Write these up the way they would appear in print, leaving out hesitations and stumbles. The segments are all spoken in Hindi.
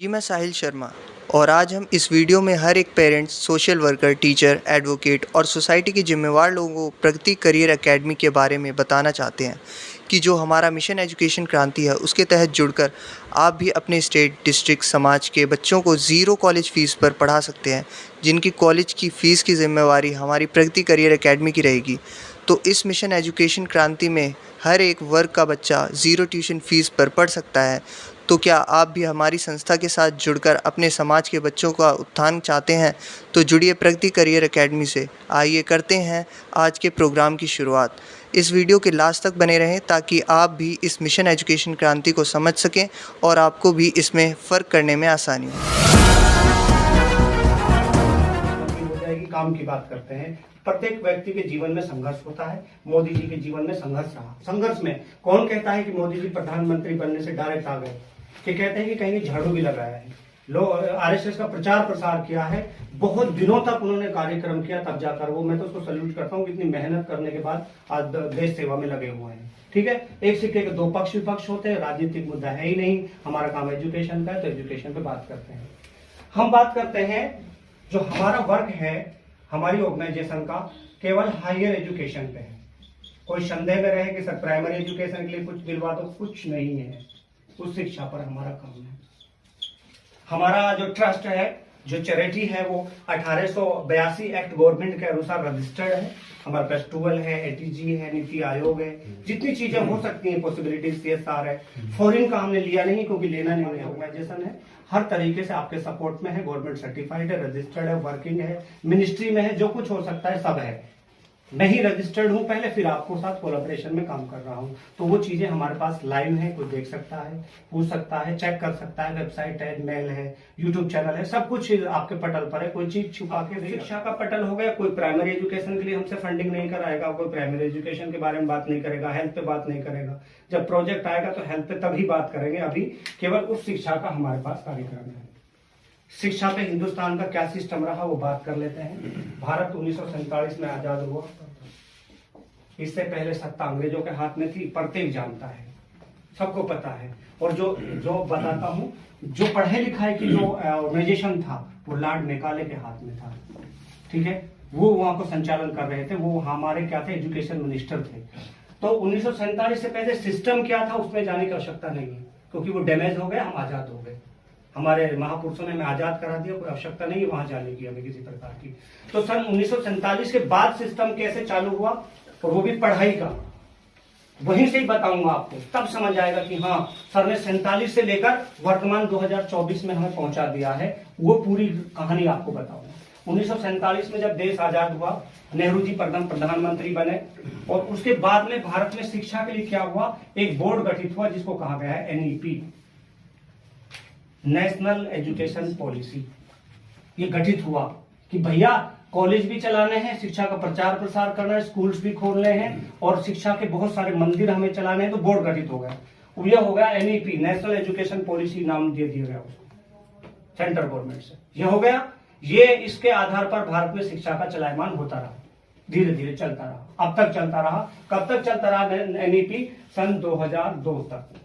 जी मैं साहिल शर्मा और आज हम इस वीडियो में हर एक parents, social worker, teacher, advocate और सोसाइटी के जिम्मेवार लोगों को प्रगति करियर एकेडमी के बारे में बताना चाहते हैं कि जो हमारा मिशन एजुकेशन क्रांति है उसके तहत जुड़कर आप भी अपने स्टेट, डिस्ट्रिक्ट, समाज के बच्चों को ज़ीरो कॉलेज फ़ीस पर पढ़ा सकते हैं, जिनकी कॉलेज की फ़ीस की जिम्मेवारी हमारी प्रगति करियर एकेडमी की रहेगी। तो इस मिशन एजुकेशन क्रांति में हर एक वर्ग का बच्चा ज़ीरो ट्यूशन फ़ीस पर पढ़ सकता है। तो क्या आप भी हमारी संस्था के साथ जुड़कर अपने समाज के बच्चों का उत्थान चाहते हैं? तो जुड़िए प्रगति करियर एकेडमी से। आइए करते हैं आज के प्रोग्राम की शुरुआत। इस वीडियो के लास्ट तक बने रहें ताकि आप भी इस मिशन एजुकेशन क्रांति को समझ सकें और आपको भी इसमें फ़र्क करने में आसानी हो। जाएगी। काम की बात करते हैं। प्रत्येक व्यक्ति के जीवन में संघर्ष होता है। मोदी जी के जीवन में संघर्ष रहा। संघर्ष में कौन कहता है कि मोदी जी प्रधानमंत्री बनने से डायरेक्ट आ गए? कि कहते हैं कि कहीं झाड़ू भी लगाया है, लोग आरएसएस का प्रचार प्रसार किया है, बहुत दिनों तक उन्होंने कार्यक्रम किया, तब जाकर वो, मैं तो उसको सल्यूट करता हूँ, इतनी मेहनत करने के बाद आज देश सेवा में लगे हुए हैं। ठीक है, एक सिक्के के दो पक्ष विपक्ष होते हैं। राजनीतिक मुद्दा है ही नहीं, हमारा काम एजुकेशन का है, तो एजुकेशन पे बात करते हैं। हम बात करते हैं जो हमारा वर्क है हमारी ऑर्गेनाइजेशन का, केवल हायर एजुकेशन पे है। कोई संदेह में रहे कि सर प्राइमरी एजुकेशन के लिए कुछ दिलवा दो, कुछ नहीं है। उस शिक्षा पर हमारा काम है। हमारा जो ट्रस्ट है, जो चैरिटी है, वो 1882 एक्ट गवर्नमेंट के अनुसार रजिस्टर्ड है। हमारे पास टूवेल है, एटीजी है, नीति आयोग है, जितनी चीजें हो सकती हैं पॉसिबिलिटीज, सीएसआर है। फॉरेन का हमने लिया नहीं क्योंकि लेना नहीं है। ऑर्गेनाइजेशन है, हर तरीके से आपके सपोर्ट में है, गवर्नमेंट सर्टिफाइड है, रजिस्टर्ड है, वर्किंग है, मिनिस्ट्री में है, जो कुछ हो सकता है सब है। मैं ही रजिस्टर्ड हूं पहले, फिर आपको साथ कोलैबोरेशन में काम कर रहा हूं। तो वो चीजें हमारे पास लाइव है, कोई देख सकता है, पूछ सकता है, चेक कर सकता है। वेबसाइट है, मेल है, यूट्यूब चैनल है, सब कुछ आपके पटल पर है। कोई चीज छुपा के शिक्षा का पटल हो गया। कोई प्राइमरी एजुकेशन के लिए हमसे फंडिंग नहीं कराएगा, कोई प्राइमरी एजुकेशन के बारे में बात नहीं करेगा, हेल्थ पे बात नहीं करेगा। जब प्रोजेक्ट आएगा तो हेल्थ पे तभी बात करेंगे। अभी केवल उस शिक्षा का हमारे पास कार्यक्रम है। शिक्षा पे हिंदुस्तान का क्या सिस्टम रहा वो बात कर लेते हैं। भारत 1947 में आजाद हुआ। इससे पहले सत्ता अंग्रेजों के हाथ में थी, प्रत्येक जानता है, सबको पता है। और जो बताता हूँ, जो पढ़े लिखाए की जो ऑर्गेनाइजेशन था वो लॉर्ड मेकाले के हाथ में था। ठीक है, वो वहां को संचालन कर रहे थे। वो हमारे क्या थे, एजुकेशन मिनिस्टर थे। तो 1947 से पहले सिस्टम क्या था उसमें जाने की आवश्यकता नहीं है, क्योंकि वो डैमेज हो गया, हम आजाद हो गए। हमारे महापुरुषों ने हमें आजाद करा दिया, कोई आवश्यकता नहीं है वहां जाने की हमें किसी प्रकार की। तो सन 1947 के बाद सिस्टम कैसे चालू हुआ, और वो भी पढ़ाई का, वहीं से ही बताऊंगा आपको, तब समझ आएगा कि हाँ सर ने 47 से लेकर वर्तमान 2024 में हमें पहुंचा दिया है। वो पूरी कहानी आपको बताऊंगा। 1947 में जब देश आजाद हुआ, नेहरू जी प्रधानमंत्री बने, और उसके बाद में भारत में शिक्षा के लिए क्या हुआ, एक बोर्ड गठित हुआ जिसको कहा गया है एनईपी, नेशनल एजुकेशन पॉलिसी। ये गठित हुआ कि भैया कॉलेज भी चलाने हैं, शिक्षा का प्रचार प्रसार करना है, स्कूल्स भी खोलने हैं, और शिक्षा के बहुत सारे मंदिर हमें चलाने हैं। तो बोर्ड गठित हो गया। यह हो गया एनईपी, नेशनल एजुकेशन पॉलिसी नाम दे दिया गया उसको सेंट्रल गवर्नमेंट से। यह हो गया। ये इसके आधार पर भारत में शिक्षा का चलायमान होता रहा, धीरे धीरे चलता रहा। अब तक चलता रहा। कब तक चलता रहा एनईपी? सन 2002 तक।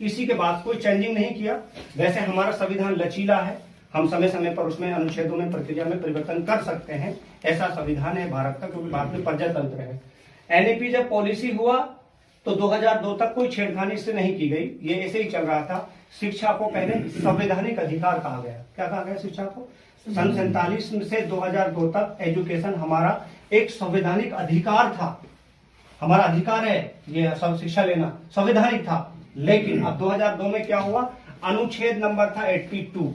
इसी के बाद कोई चेंजिंग नहीं किया। वैसे हमारा संविधान लचीला है, हम समय समय पर उसमें अनुच्छेदों में, प्रक्रिया में परिवर्तन कर सकते हैं। ऐसा संविधान है भारत का, क्योंकि भारत में प्रजातंत्र है। एनईपी जब पॉलिसी हुआ तो 2002 तक कोई छेड़खानी इससे नहीं की गई, ये ऐसे ही चल रहा था। शिक्षा को पहले संवैधानिक अधिकार कहा गया। क्या कहा गया शिक्षा को? सन 47 से 2002 तक एजुकेशन हमारा एक संवैधानिक अधिकार था। हमारा अधिकार है ये सब शिक्षा लेना, संवैधानिक था। लेकिन अब 2002 में क्या हुआ, अनुच्छेद नंबर था 82।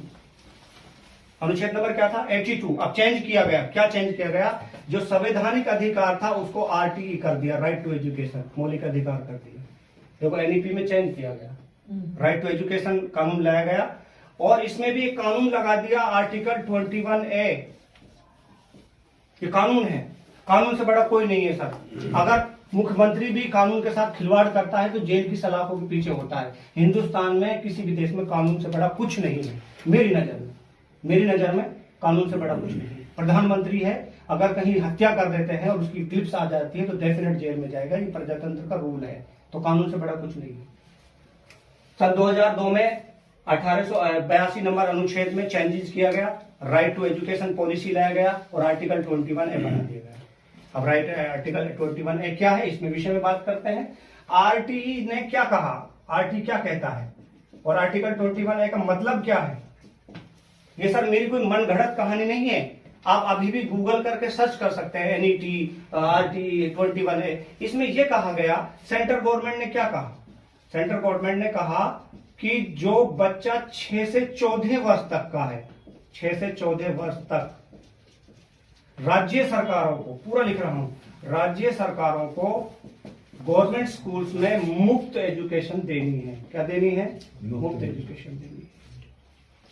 अनुच्छेद नंबर क्या था? 82। अब चेंज किया गया। क्या चेंज किया गया? जो संवैधानिक अधिकार था उसको आरटीई कर दिया, राइट टू एजुकेशन, मौलिक अधिकार कर दिया। देखो एनईपी में चेंज किया गया, राइट टू एजुकेशन कानून लाया गया। और इसमें भी एक कानून लगा दिया, आर्टिकल 21A। ये कानून है, कानून से बड़ा कोई नहीं है सर। अगर मुख्यमंत्री भी कानून के साथ खिलवाड़ करता है तो जेल की सलाखों के पीछे होता है। हिंदुस्तान में किसी भी देश में कानून से बड़ा कुछ नहीं है, मेरी नजर में कानून से बड़ा कुछ नहीं है। प्रधानमंत्री है, अगर कहीं हत्या कर देते हैं और उसकी क्लिप्स आ जाती है तो डेफिनेट जेल में जाएगा। ये प्रजातंत्र का रूल है। तो कानून से बड़ा कुछ नहीं है। सन 2002 में 1882 नंबर अनुच्छेद में चेंजेस किया गया, राइट टू एजुकेशन पॉलिसी लाया गया और आर्टिकल 21A बना दिया गया। अब आर्टिकल 21A क्या है, इसमें विषय में बात करते हैं। आरटी ने क्या कहा, आरटी क्या कहता है और आर्टिकल 21A का मतलब क्या है। ये सर मेरी कोई मन घड़त कहानी नहीं है, आप अभी भी गूगल करके सर्च कर सकते हैं, NET आरटी 21A। इसमें यह कहा गया, सेंट्रल गवर्नमेंट ने क्या कहा, सेंट्रल गवर्नमेंट ने कहा कि जो बच्चा 6 से 14 वर्ष तक का है, 6 से 14 वर्ष तक राज्य सरकारों को, पूरा लिख रहा हूं, राज्य सरकारों को गवर्नमेंट स्कूल्स में मुफ्त एजुकेशन देनी है। क्या देनी है, मुफ्त एजुकेशन देनी है।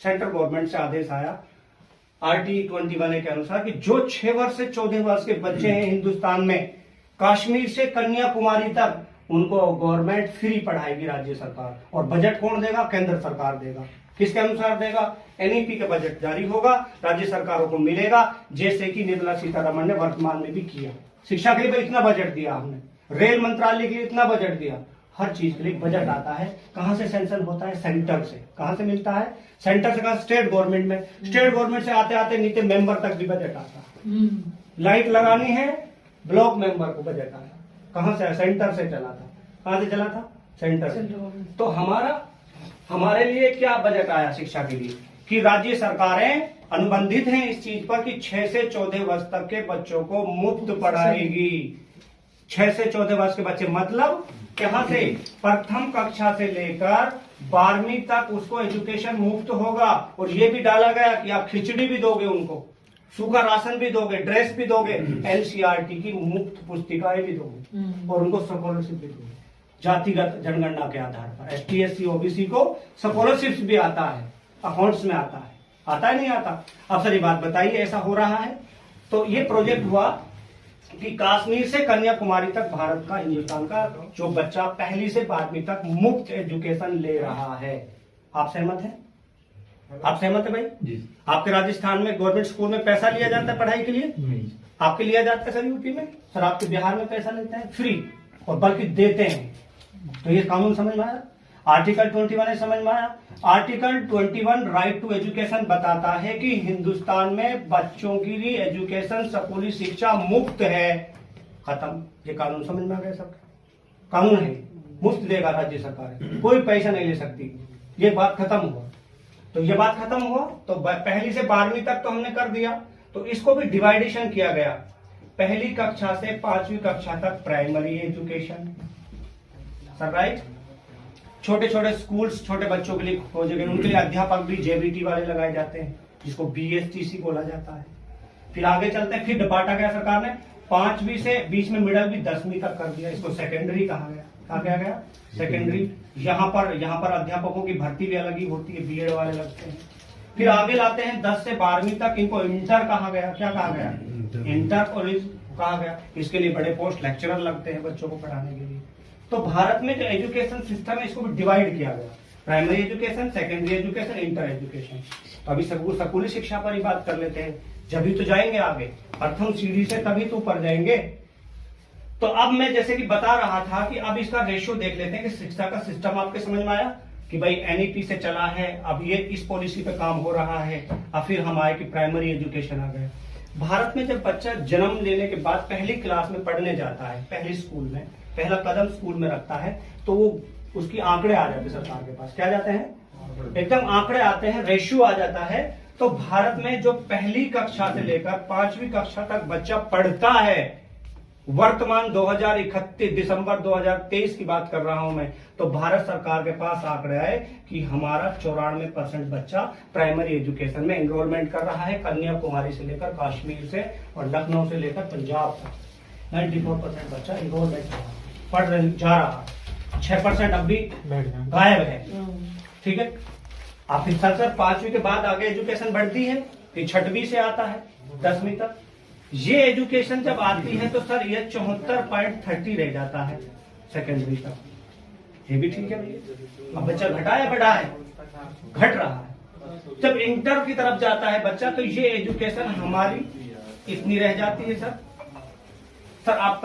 सेंट्रल गवर्नमेंट से आदेश आया आरटी 21A के अनुसार कि जो 6 वर्ष से 14 वर्ष के बच्चे हैं हिंदुस्तान में, कश्मीर से कन्याकुमारी तक, उनको गवर्नमेंट फ्री पढ़ाएगी राज्य सरकार। और बजट कौन देगा, केंद्र सरकार देगा। किसके अनुसार देगा, NEP का बजट जारी होगा, राज्य सरकारों को मिलेगा, जैसे कि निर्मला सीतारमण ने वर्तमान में भी किया। शिक्षा के लिए इतना बजट दिया हमने, रेल मंत्रालय के लिए इतना बजट दिया, हर चीज के लिए बजट आता है। कहां से सैंक्शन होता है, सेंटर से। कहां से मिलता है, सेंटर से। कहा स्टेट गवर्नमेंट में, स्टेट गवर्नमेंट से आते आते नीचे मेंबर तक भी बजट आता है। लाइट लगानी है, ब्लॉक मेंबर को बजट आया। कहां से, सेंटर से चला था। कहां से चला था, सेंटर से। तो हमारे लिए क्या बजट आया शिक्षा के लिए, कि राज्य सरकारें अनुबंधित हैं इस चीज पर कि 6 से 14 वर्ष तक के बच्चों को मुफ्त पढ़ाएगी। 6 से 14 वर्ष के बच्चे मतलब कहां से, प्रथम कक्षा से लेकर 12वीं तक उसको एजुकेशन मुफ्त होगा। और ये भी डाला गया कि आप खिचड़ी भी दोगे उनको, सूखा राशन भी दोगे, ड्रेस भी दोगे, NCERT की मुफ्त पुस्तिकाएं भी दोगे और उनको स्कॉलरशिप भी दोगे जातिगत जनगणना के आधार पर। ST SC OBC को स्कॉलरशिप भी आता है, अकाउंट्स में आता है, आता है नहीं आता। अब सर ये बात बताइए, ऐसा हो रहा है। तो ये प्रोजेक्ट हुआ कि कश्मीर से कन्याकुमारी तक भारत का, हिंदुस्तान का जो बच्चा 1ली से 12वीं तक मुफ्त एजुकेशन ले रहा है। आप सहमत हैं, आप सहमत है भाई जी। आपके राजस्थान में गवर्नमेंट स्कूल में पैसा लिया जाता है पढ़ाई के लिए नहीं। आपके लिया जाता है सर यूपी में, सर आपके बिहार में पैसा लेते हैं फ्री, और बल्कि देते हैं। तो ये कानून समझ में आया, आर्टिकल 21 समझ में आया। आर्टिकल 21 राइट टू एजुकेशन बताता है कि हिंदुस्तान में बच्चों के लिए एजुकेशन, स्कूली शिक्षा मुफ्त है। खत्म, ये कानून समझ में आ गया सब। कानून है, मुफ्त देगा राज्य सरकार, कोई पैसा नहीं ले सकती। ये बात खत्म हुआ। तो ये बात खत्म हुआ तो 1ली से 12वीं तक तो हमने कर दिया। तो इसको भी डिवाइडेशन किया गया, 1ली कक्षा से 5वीं कक्षा तक प्राइमरी एजुकेशन, सर राइट। छोटे छोटे स्कूल्स छोटे बच्चों के लिए खोजे गए, उनके लिए अध्यापक भी JBT वाले लगाए जाते हैं, जिसको BSTC बोला जाता है। फिर आगे चलते हैं, फिर बांटा गया सरकार ने 5वीं से, बीच में मिडल भी 10वीं तक कर दिया, इसको सेकेंडरी कहा गया। कहा गया सेकेंडरी। यहाँ पर अध्यापकों की भर्ती भी अलग ही होती है, BEd वाले लगते हैं। फिर आगे लाते हैं 10 से 12वीं तक, इनको इंटर कहा गया। क्या कहा गया, इंटर कॉलेज कहा गया। इसके लिए बड़े पोस्ट लेक्चरर लगते हैं बच्चों को पढ़ाने के लिए। तो भारत में जो एजुकेशन सिस्टम है इसको भी डिवाइड किया गया, primary education, secondary education, inter education. तो अभी स्कूली शिक्षा पर ही बात कर लेते हैं, जब तो जाएंगे आगे, प्रथम सीढ़ी से तभी तो ऊपर जाएंगे। तो अब मैं जैसे कि बता रहा था कि अब इसका रेशियो देख लेते हैं कि शिक्षा का सिस्टम आपके समझ में आया कि भाई NEP से चला है, अब ये इस पॉलिसी पे काम हो रहा है। अब फिर हम आए कि प्राइमरी एजुकेशन आ गए। भारत में जब बच्चा जन्म लेने के बाद 1ली क्लास में पढ़ने जाता है, 1ली स्कूल में पहला कदम स्कूल में रखता है, तो वो उसकी आंकड़े आ जाते हैं सरकार के पास। क्या जाते हैं, एकदम आंकड़े आते हैं, रेशियो आ जाता है। तो भारत में जो 1ली कक्षा से लेकर 5वीं कक्षा तक बच्चा पढ़ता है, वर्तमान 2031 दिसंबर 2023 की बात कर रहा हूं मैं, तो भारत सरकार के पास आंकड़े आए कि हमारा 94% बच्चा प्राइमरी एजुकेशन में एनरोलमेंट कर रहा है, कन्याकुमारी से लेकर कश्मीर से और लखनऊ से लेकर पंजाब तक 94% बच्चा एनरोलमेंट पढ़ जा रहा है। 6% अब भी गायब है। ठीक है, आप फिर सर 5वीं के बाद आगे एजुकेशन बढ़ती है, फिर 6वीं से आता है 10वीं तक। ये एजुकेशन जब आती है तो सर ये 74.30 रह जाता है सेकेंडरी तक। ये भी ठीक है भैया, अब बच्चा घटा है बढ़ा है, घट रहा है। जब इंटर की तरफ जाता है बच्चा तो ये एजुकेशन हमारी इतनी रह जाती है। सर आप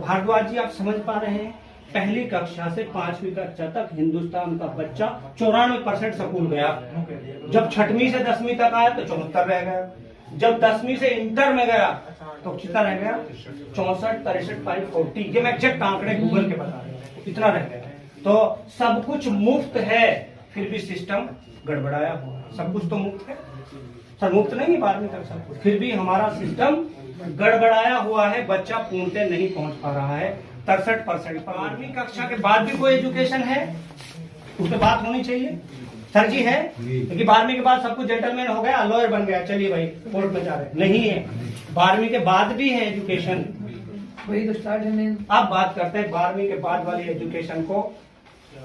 भारद्वाज जी आप समझ पा रहे हैं पहली कक्षा से 5वीं कक्षा तक हिंदुस्तान का बच्चा 94% स्कूल गया। जब 6वीं से 10वीं तक आया तो 74 रह गया। जब 10वीं से इंटर में गया तो कितना रह गया? 64, 63, 40। ये मैं एग्जैक्ट आंकड़े गूगल के बता रहा हूँ, इतना रह गया। तो सब कुछ मुफ्त है, फिर भी सिस्टम गड़बड़ाया हुआ है। सब कुछ तो मुफ्त है सर, मुफ्त नहीं 12वीं तक सब कुछ, फिर भी हमारा सिस्टम गड़बड़ाया हुआ है। बच्चा पूर्णतः नहीं पहुंच पा रहा है। 63%। 12वीं कक्षा के बाद भी कोई एजुकेशन है, उस पर बात होनी चाहिए सर जी, है? क्योंकि 12वीं के बाद सब कुछ जेंटलमैन हो गया, लॉयर बन गया, चलिए भाई कोर्ट में जा रहे, नहीं है। 12वीं के बाद भी है एजुकेशन, वही तो स्टार्ट है। अब बात करते हैं 12वीं के बाद वाली एजुकेशन को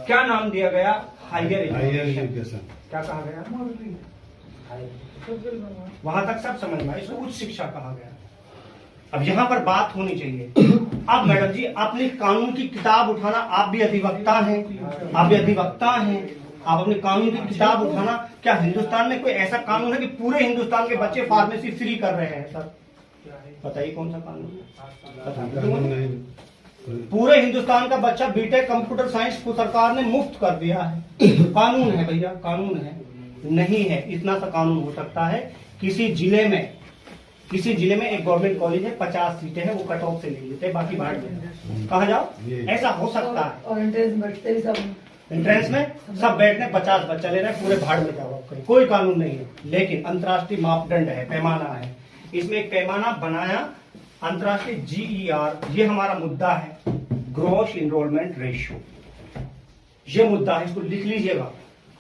क्या नाम दिया गया? Higher education. क्या कहा गया? वहां तक सब समझ में, इसको उच्च शिक्षा कहा गया। अब यहाँ पर बात होनी चाहिए। अब मैडम जी, अपनी कानून की किताब उठाना, आप भी अधिवक्ता हैं, आप भी अधिवक्ता हैं, आप अपनी कानून की किताब उठाना। क्या हिंदुस्तान में कोई ऐसा कानून है कि पूरे हिंदुस्तान के बच्चे फार्मेसी फ्री कर रहे हैं सर? बताइए कौन सा कानून है? पूरे हिंदुस्तान का बच्चा बीटेक कंप्यूटर साइंस को सरकार ने मुफ्त कर दिया है। कानून है भैया, कानून है? नहीं है। इतना सा कानून हो सकता है किसी जिले में एक गवर्नमेंट कॉलेज है, 50 सीटें हैं, वो कट ऑफ से ले लेते हैं, बाकी बाहर कहा जाओ, ऐसा हो सकता है। और एंट्रेंस बैठते भी सब, एंट्रेंस में सब बैठने 50 बच्चा ले रहे हैं, पूरे भाड़ में जाओ, कोई कानून नहीं है। लेकिन अंतर्राष्ट्रीय मापदंड है, पैमाना है। इसमें एक पैमाना बनाया अंतर्राष्ट्रीय GER, ये हमारा मुद्दा है, ग्रॉस इनरोलमेंट रेशियो। ये मुद्दा है, इसको लिख लीजिएगा।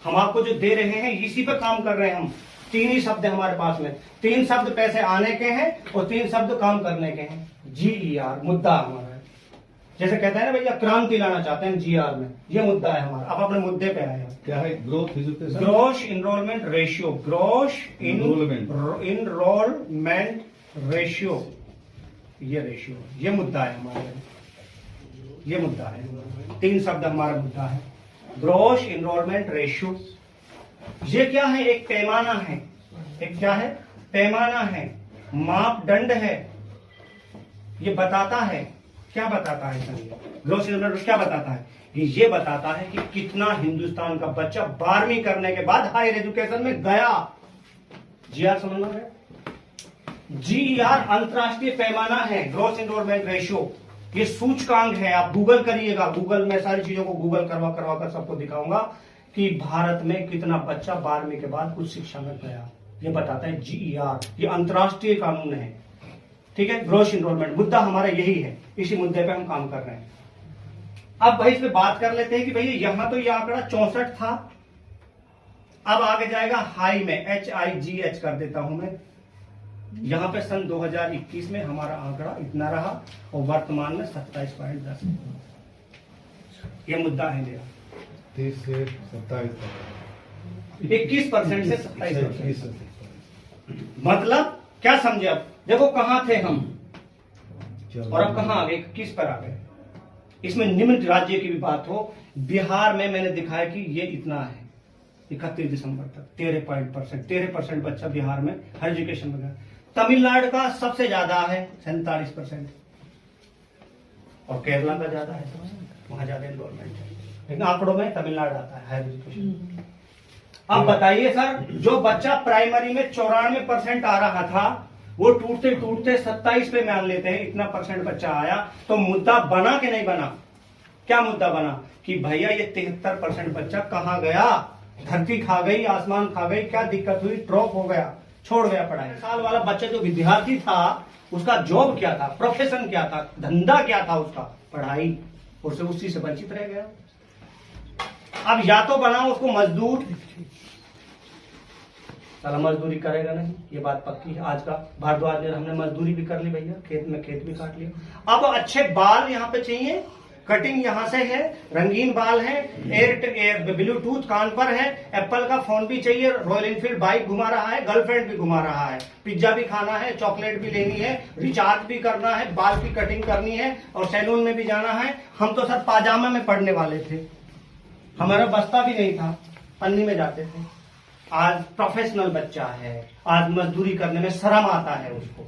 हम आपको जो दे रहे हैं इसी पे काम कर रहे हैं हम। 3 ही शब्द है हमारे पास में, 3 शब्द पैसे आने के हैं और 3 शब्द काम करने के हैं। GER मुद्दा हमारा है। जैसे कहते हैं ना भैया, क्रांति लाना चाहते हैं GR में, ये मुद्दा है हमारा। अब अपने मुद्दे पे आए हैं। क्या है? Gross enrolment ratio, gross enrolment ratio, ये रेशियो, ये मुद्दा है हमारा, ये मुद्दा है। 3 शब्द हमारा मुद्दा है, ग्रॉस इनरोलमेंट रेशियो। ये क्या है? एक पैमाना है। एक क्या है? पैमाना है, मापदंड है। ये बताता है, क्या बताता है सर? ग्रॉस इनरोलमेंट क्या बताता है? ये बताता है कि कितना हिंदुस्तान का बच्चा 12वीं करने के बाद हायर एजुकेशन में गया। GR समझ में? GER अंतरराष्ट्रीय पैमाना है, ग्रॉस इनरोलमेंट रेशियो। ये सूचकांक है, आप गूगल करिएगा, गूगल में सारी चीजों को गूगल करवा कर सबको दिखाऊंगा कि भारत में कितना बच्चा 12वीं के बाद कुछ शिक्षा में गया। ये बताता है GER, ये अंतरराष्ट्रीय कानून है, ठीक है। ग्रॉस इनरोलमेंट मुद्दा हमारा यही है, इसी मुद्दे पे हम काम कर रहे हैं। अब भाई इस पे बात कर लेते हैं कि भैया यहां तो ये आंकड़ा 64 था, अब आगे जाएगा हाई में, HIGH कर देता हूं मैं। यहां पे सन 2021 में हमारा आंकड़ा इतना रहा और वर्तमान में 27.10। ये मुद्दा है मेरा। 30 से 27, 21% से 27%। मतलब क्या समझे? अब देखो कहां थे हम और अब कहां आ गए, किस पर आ गए। इसमें निम्न राज्य की भी बात हो, बिहार में मैंने दिखाया कि ये इतना है 31 दिसंबर तक 13% बच्चा बिहार में हायर एजुकेशन में गया। तमिलनाडु का सबसे ज्यादा है 47% और केरला का ज्यादा है, वहां ज्यादा एनरोलमेंट है, लेकिन आंकड़ों में तमिलनाडु आता है हायर एजुकेशन। अब बताइए सर, जो बच्चा प्राइमरी में 94% आ रहा था, वो टूटते टूटते 27 पे मान लेते हैं, इतना % बच्चा आया, तो मुद्दा बना कि नहीं बना? क्या मुद्दा बना कि भैया ये 73% बच्चा कहां गया? धरती खा गई, आसमान खा गई, क्या दिक्कत हुई? ड्रॉप हो गया, छोड़ गया पढ़ाई। साल वाला बच्चा जो विद्यार्थी था, उसका जॉब क्या था, प्रोफेशन क्या था, धंधा क्या था उसका? पढ़ाई, और से उसी से वंचित रह गया। अब या तो बनाओ उसको मजदूर, साला मजदूरी करेगा नहीं, ये बात पक्की है। आज का भारद्वाज ने हमने मजदूरी भी कर ली भैया, खेत में खेत भी काट लिया। अब अच्छे बाल यहाँ पे चाहिए, कटिंग यहाँ से है, रंगीन बाल है, एयर ब्लूटूथ कान पर है, एप्पल का फोन भी चाहिए, रॉयल एनफील्ड बाइक घुमा रहा है, गर्लफ्रेंड भी घुमा रहा है, पिज्जा भी खाना है, चॉकलेट भी लेनी है, रिचार्ज भी करना है, बाल की कटिंग करनी है और सैलून में भी जाना है। हम तो सर पाजामा में पढ़ने वाले थे, हमारा बस्ता भी नहीं था, पन्नी में जाते थे। आज प्रोफेशनल बच्चा है, आज मजदूरी करने में शर्म आता है उसको।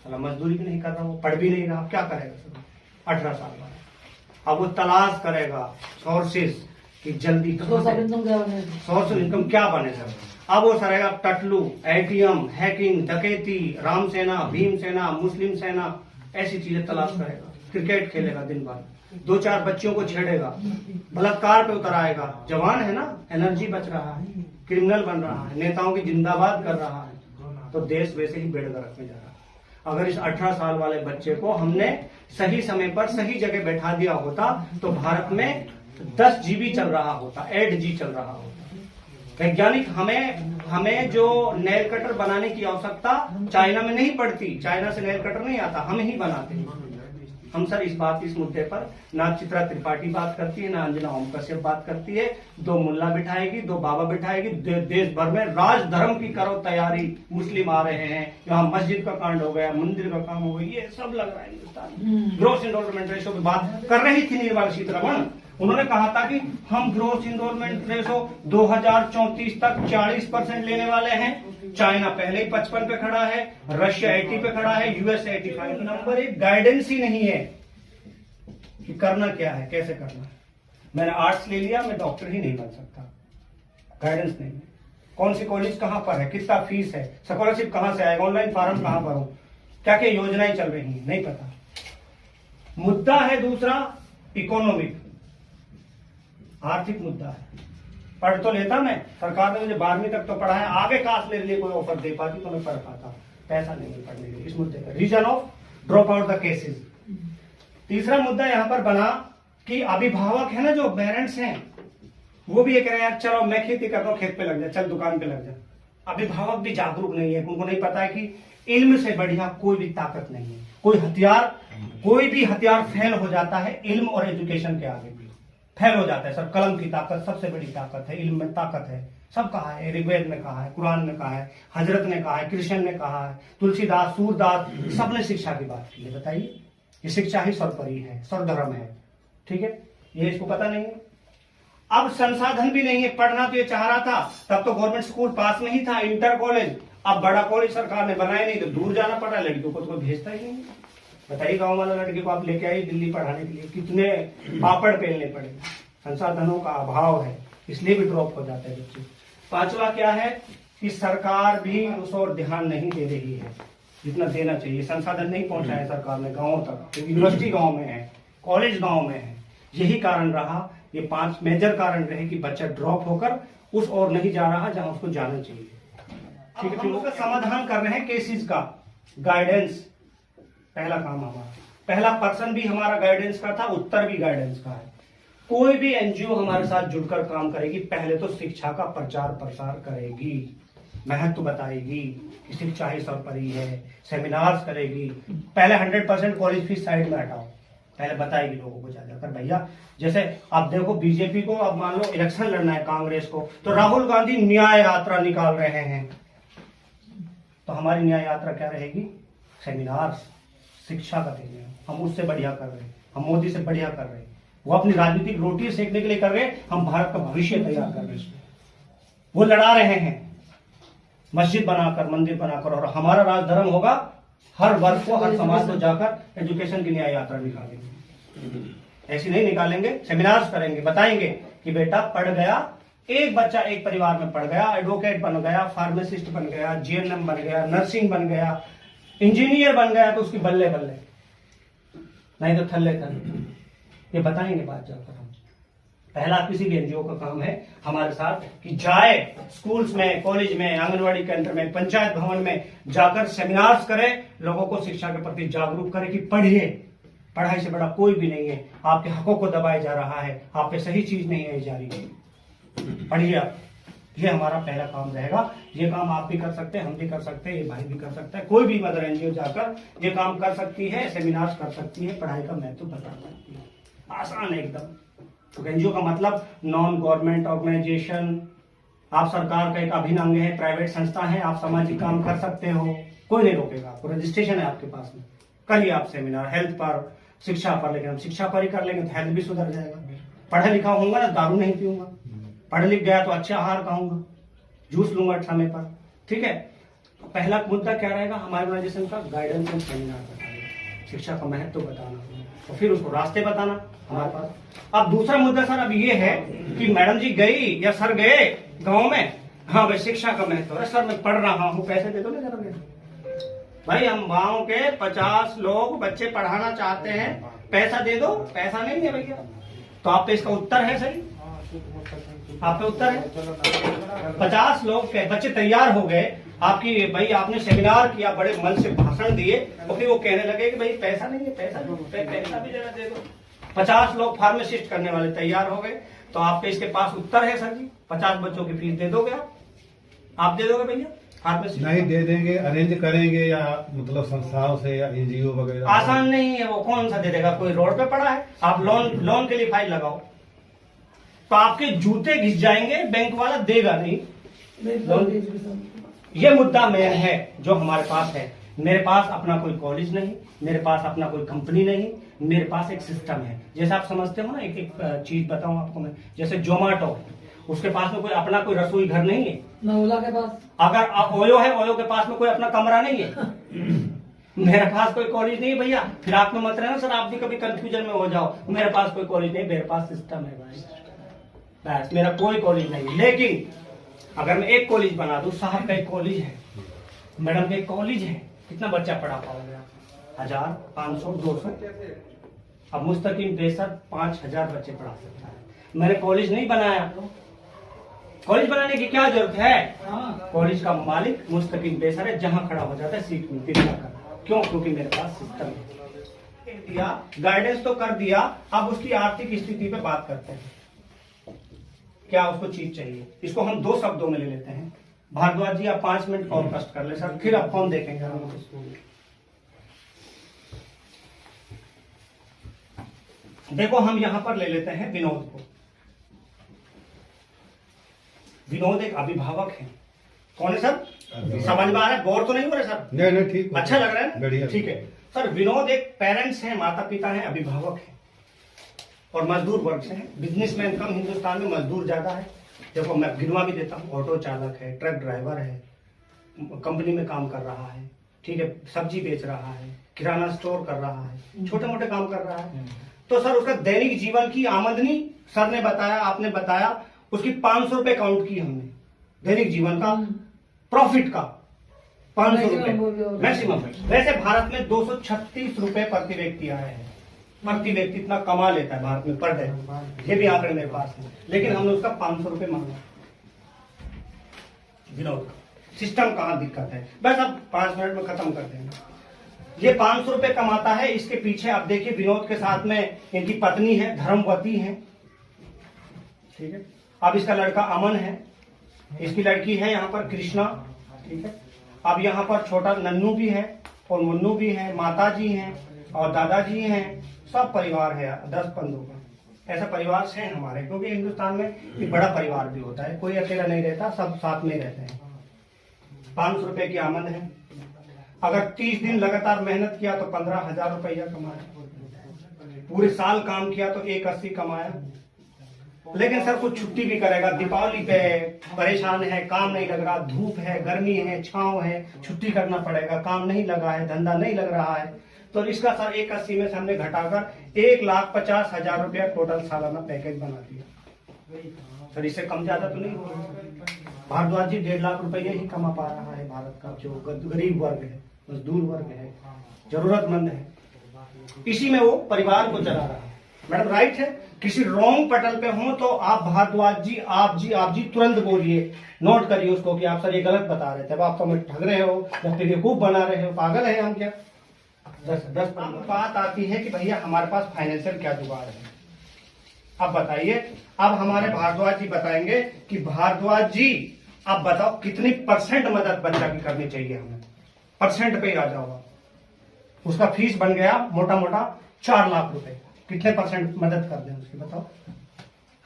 साला मजदूरी भी नहीं कर रहा, वो पढ़ भी नहीं रहा, क्या करेगा सर? 18 साल का अब वो तलाश करेगा सोर्सेस कि जल्दी सोर्स ऑफ इनकम क्या बने? सोर्स ऑफ इनकम क्या बने सर। अब वो सरेगा टटलू, एटीएम, हैकिंग, डकैती, राम सेना, भीम सेना, मुस्लिम सेना, ऐसी चीजें तलाश करेगा। क्रिकेट खेलेगा दिन भर, 2-4 बच्चियों को छेड़ेगा, बलात्कार पे उतर आएगा। जवान है ना, एनर्जी बच रहा है, क्रिमिनल बन रहा है, नेताओं की जिंदाबाद कर रहा है, तो देश वैसे ही बेड़गरक में जा रहा है। अगर इस 18 साल वाले बच्चे को हमने सही समय पर सही जगह बैठा दिया होता तो भारत में 10 GB चल रहा होता, 8G चल रहा होता। वैज्ञानिक हमें जो नेल कटर बनाने की आवश्यकता चाइना में नहीं पड़ती, चाइना से नेल कटर नहीं आता, हम ही बनाते हैं। हम सर इस मुद्दे पर ना चित्रा त्रिपाठी बात करती है, ना अंजना ओम कश्यप बात करती है। 2 मुल्ला बिठाएगी, 2 बाबा बिठाएगी, देश भर में राज धर्म की करो तैयारी, मुस्लिम आ रहे हैं, यहाँ मस्जिद का कांड हो गया, मंदिर का काम हो गया, ये सब लग रहा है हिंदुस्तान। ग्रोस एनरोलमेंट रेशो की बात कर रही थी निर्मला सीतारमण, उन्होंने कहा था कि हम ग्रोस एनरोलमेंट रेशो 2034 तक 40% लेने वाले हैं। चाइना पहले ही 55 पे खड़ा है, रशिया 80 पे खड़ा है, यूएस 85। नंबर 1 गाइडेंस ही नहीं है कि करना क्या है, कैसे करना है। मैंने आर्ट्स ले लिया, मैं डॉक्टर ही नहीं बन सकता, गाइडेंस नहीं है। कौन सी कॉलेज कहां पर है, कितना फीस है, स्कॉलरशिप कहां से आएगा, ऑनलाइन फॉर्म कहां भरूं, क्या क्या योजनाएं चल रही हैं, नहीं पता। मुद्दा है दूसरा इकोनॉमिक, आर्थिक मुद्दा है। पढ़ तो लेता मैं, सरकार ने मुझे 12वीं तक तो पढ़ा है, आगे काश मेरे लिए कोई ऑफर दे पाती तो मैं पढ़ पाता, पैसा नहीं है पढ़ने के लिए। इस मुद्दे पर reason of drop out the cases. तीसरा मुद्दा यहां पर बना कि अभिभावक है ना, जो पेरेंट्स हैं, वो भी ये कह रहे हैं यार चलो मैं खेती कर रहा हूं, खेत पे लग जा, चल दुकान पे लग जा। अभिभावक भी जागरूक नहीं है, उनको नहीं पता है कि इल्म से बढ़िया कोई भी ताकत नहीं है। कोई भी हथियार फेल हो जाता है इल्म और एजुकेशन के आगे, फेल हो जाता है सर। कलम की ताकत सबसे बड़ी ताकत है, इल्म में ताकत है, सब कहा है, ऋग्वेद में कहा है, कुरान में कहा है, हजरत ने कहा है, कृष्ण ने कहा है, तुलसीदास, सूरदास, सबने शिक्षा की बात की है। बताइए, ये शिक्षा ही सर्वोपरि है, सर्वधर्म है, ठीक है, ये इसको पता नहीं है। अब संसाधन भी नहीं है, पढ़ना तो ये चाह रहा था, तब तो गवर्नमेंट स्कूल पास में ही था, इंटर कॉलेज। अब बड़ा कॉलेज सरकार ने बनाया नहीं तो दूर जाना पड़ा, लड़कियों को तो कोई भेजता ही नहीं। बताइए, गांव वाला लड़के को आप लेके आइए दिल्ली पढ़ाने के लिए, कितने पापड़ पेलने पड़े। संसाधनों का अभाव है, इसलिए भी ड्रॉप हो जाते हैं बच्चे। 5वां क्या है कि सरकार भी उस ओर ध्यान नहीं दे रही है जितना देना चाहिए। संसाधन नहीं पहुंचाए सरकार ने गांवों तक। यूनिवर्सिटी गांव में है, कॉलेज गांव में है, यही कारण रहा। ये 5 मेजर कारण रहे कि बच्चा ड्रॉप होकर उस ओर नहीं जा रहा जहां उसको जाना चाहिए। ठीक है, हम उसका समाधान कर रहे हैं केसेस का। गाइडेंस पहला काम हमारा, पहला पर्सन भी हमारा गाइडेंस का था, उत्तर भी गाइडेंस का है। कोई भी एनजीओ हमारे साथ जुड़कर काम करेगी, पहले तो शिक्षा का प्रचार प्रसार करेगी, महत्व बताएगी कि शिक्षा ही सर्वोपरि है, सेमिनार्स करेगी। पहले 100% कॉलेज फीस साइड में हटाओ, पहले बताएगी लोगों को ज्यादातर। भैया जैसे आप देखो, बीजेपी को अब मान लो इलेक्शन लड़ना है, कांग्रेस को, तो राहुल गांधी न्याय यात्रा निकाल रहे हैं, तो हमारी न्याय यात्रा क्या रहेगी? सेमिनार्स, शिक्षा का देंगे। हम उससे बढ़िया कर रहे हैं, हम मोदी से बढ़िया कर रहे हैं। वो अपनी राजनीतिक रोटी सेकने के लिए कर रहे हैं, हम भारत का भविष्य तैयार कर रहे हैं। वो लड़ा रहे हैं मस्जिद बनाकर, मंदिर बनाकर, और हमारा राजधर्म होगा हर वर्ग को, हर समाज को जाकर एजुकेशन की न्याय यात्रा निकालेंगे। ऐसी नहीं निकालेंगे, सेमिनार्स करेंगे, बताएंगे कि बेटा पढ़ गया, एक बच्चा एक परिवार में पढ़ गया, एडवोकेट बन गया, फार्मासिस्ट बन गया, जीएनएम बन गया, नर्सिंग बन गया, इंजीनियर बन गया, तो उसकी बल्ले बल्ले, नहीं तो थल्ले थल्ले। ये बताएंगे बात जाकर हम। पहला किसी भी एनजीओ का काम है हमारे साथ कि जाए स्कूल्स में, कॉलेज में, आंगनवाड़ी केंद्र में, पंचायत भवन में जाकर सेमिनार्स करे, लोगों को शिक्षा के प्रति जागरूक करे कि पढ़िए, पढ़ाई से बड़ा कोई भी नहीं है। आपके हकों को दबाया जा रहा है, आप पे सही चीज नहीं आई जा रही है, पढ़िए आप। ये हमारा पहला काम रहेगा। ये काम आप भी कर सकते हैं, हम भी कर सकते हैं, ये भाई भी कर सकता है, कोई भी मदर एनजीओ जाकर ये काम कर सकती है, सेमिनार्स कर सकती है, पढ़ाई का महत्व बता सकती है। आसान है एकदम। तो एनजीओ का मतलब नॉन गवर्नमेंट ऑर्गेनाइजेशन, आप सरकार का एक अभिन्न अंग है, प्राइवेट संस्था है, आप सामाजिक काम कर सकते हो, कोई नहीं रोकेगा आपको, रजिस्ट्रेशन है आपके पास में। करिए आप सेमिनार हेल्थ पर, शिक्षा पर, लेकिन हम शिक्षा पर ही कर लेंगे तो हेल्थ भी सुधर जाएगा। पढ़ा लिखा होऊंगा ना, दारू नहीं पीऊंगा, पढ़ लिख गया तो अच्छा आहार खाऊंगा, जूस लूंगा समय पर, ठीक है। तो पहला मुद्दा क्या रहेगा हमारे ऑर्गेनाइजेशन का? गाइडेंस एंड सेमिनार बताना, शिक्षा का महत्व बताना। तो फिर उसको रास्ते बताना हमारे पास। अब दूसरा मुद्दा सर अब ये है कि मैडम जी गई या सर गए गांव में, हाँ भाई शिक्षा का महत्व है, सर मैं पढ़ रहा हूँ, पैसे दे दो ना जरा मेरे। भाई हम गांव के 50 लोग बच्चे पढ़ाना चाहते हैं, पैसा दे दो, पैसा नहीं है भैया। तो आप पे इसका उत्तर है सही, आप पे उत्तर है। 50 लोग के बच्चे तैयार हो गए, आपकी भाई आपने सेमिनार किया, बड़े मन से भाषण दिए, और फिर वो कहने लगे कि भाई पैसा नहीं है, पैसा भी जरा दे दो। 50 लोग फार्मासिस्ट करने वाले तैयार हो गए, तो आपके इसके पास उत्तर है सर जी, 50 बच्चों की फीस दे दोगे आप दे दोगे भैया? नहीं दे देंगे, अरेंज करेंगे या मतलब संस्थाओं से या एनजीओ वगैरह। आसान नहीं है वो, कौन सा दे देगा? कोई रोड पे पड़ा है, आप लोन के लिए फाइल लगाओ तो आपके जूते घिस जाएंगे, बैंक वाला देगा नहीं। ये मुद्दा मेन है जो हमारे पास है। मेरे पास अपना कोई कॉलेज नहीं, मेरे पास अपना कोई कंपनी नहीं, मेरे पास एक सिस्टम है। जैसे आप समझते हो ना, एक एक चीज बताऊं आपको मैं, जैसे जोमेटो, उसके पास में कोई अपना कोई रसोई घर नहीं है ना, ओला के पास। अगर ओयो है, ओयो के पास में कोई अपना कमरा नहीं है। मेरे पास कोई कॉलेज नहीं भैया, फिर आप में मत रहना सर, आप भी कभी कंफ्यूजन में हो जाओ। मेरे पास कोई कॉलेज नहीं, मेरे पास सिस्टम है भाई, बस मेरा कोई कॉलेज नहीं। लेकिन अगर मैं एक कॉलेज बना दूं, साहब का एक कॉलेज है, मैडम का एक कॉलेज है, कितना बच्चा पढ़ा पाओगे आप? 1000, 500, 200। अब मुस्तकीम बेसर 5000 बच्चे पढ़ा सकता है। मैंने कॉलेज नहीं बनाया, कॉलेज बनाने की क्या जरूरत है? कॉलेज का मालिक मुस्तकीम बेसर है, जहां खड़ा हो जाता है सीट मिलती है। क्यों? क्योंकि मेरे पास सिस्टम है। दिया गाइडेंस तो कर दिया, अब उसकी आर्थिक स्थिति पे बात करते हैं, क्या उसको चीज चाहिए। इसको हम 2 शब्दों में ले लेते हैं। भारद्वाज जी आप 5 मिनट और कष्ट कर ले सर, फिर आप फोन देखेंगे हम। देखो हम यहां पर ले लेते हैं विनोद को। विनोद एक अभिभावक है। कौन है सर? समझ में आ रहा है? गौर तो नहीं हो रहा सर? नहीं ठीक, अच्छा लग रहा है? बढ़िया, ठीक है सर। विनोद एक पेरेंट्स हैं, माता पिता हैं, अभिभावक हैं और मजदूर वर्ग से हैं। बिजनेसमैन कम, हिंदुस्तान में मजदूर ज्यादा है। देखो मैं गिनवा भी देता हूँ, ऑटो चालक है, ट्रक ड्राइवर है, कंपनी में काम कर रहा है, ठीक है, सब्जी बेच रहा है, किराना स्टोर कर रहा है, छोटे मोटे काम कर रहा है। तो सर उसका दैनिक जीवन की आमदनी सर ने बताया, आपने बताया, उसकी 500 रुपए काउंट की हमने, दैनिक जीवन का प्रॉफिट का 500 रुपए मैक्सिमम। वैसे भारत में 236 रुपए प्रति व्यक्ति आए हैं। प्रति व्यक्ति इतना कमा लेता है भारत में पर डे, ये भी आंकड़े मेरे पास है। लेकिन हमने उसका 500 रुपए मांगा। विनोद सिस्टम कहाँ दिक्कत है, बस अब 5 मिनट में खत्म कर देंगे। ये 500 रुपए कमाता है, इसके पीछे आप देखिए विनोद के साथ में इनकी पत्नी है, धर्मवती है, ठीक है। अब इसका लड़का अमन है, इसकी लड़की है यहाँ पर कृष्णा, ठीक है। अब यहाँ पर छोटा नन्नू भी है और मुन्नू भी है, माता जी हैं और दादाजी हैं, सब परिवार है 10-15 का। ऐसा परिवार है हमारे, क्योंकि हिंदुस्तान में एक बड़ा परिवार भी होता है, कोई अकेला नहीं रहता, सब साथ में रहते हैं। 500 रुपए की आमद है। अगर 30 दिन लगातार मेहनत किया तो 15,000 रुपया कमाया। पूरे साल काम किया तो 180 कमाया। लेकिन सर कुछ छुट्टी भी करेगा, दीपावली पे परेशान है, काम नहीं लग रहा, धूप है, गर्मी है, छांव है, छुट्टी करना पड़ेगा, काम नहीं लगा है, धंधा नहीं लग रहा है, तो इसका सर 180 में से हमने घटाकर 1,50,000 रुपया टोटल सालाना पैकेज बना दिया। सर इससे कम ज्यादा तो नहीं होगा। भारद्वाज जी 1.5 लाख रुपये ही कमा पा रहा है भारत का जो गरीब वर्ग है, मजदूर वर्ग है, जरूरतमंद है, इसी में वो परिवार को चला रहा है। मैडम राइट है? किसी रॉन्ग पटल पे हो तो आप भारद्वाज जी आप जी तुरंत बोलिए, नोट करिए उसको कि आप सर ये गलत बता रहे थे, आप तो हमें ठग रहे हो या फिर बेवकूफ बना रहे हो, पागल है हम क्या। 10 बात आती है कि भैया हमारे पास फाइनेंशियल क्या जुगाड़ है। अब बताइए, अब हमारे भारद्वाज जी बताएंगे कि भारद्वाज जी आप बताओ कितनी % मदद बच्चा की करनी चाहिए हमें, % पे ही आ जाओगा। उसका फीस बन गया मोटा मोटा 4 लाख रुपए, कितने % मदद कर दें उसकी बताओ,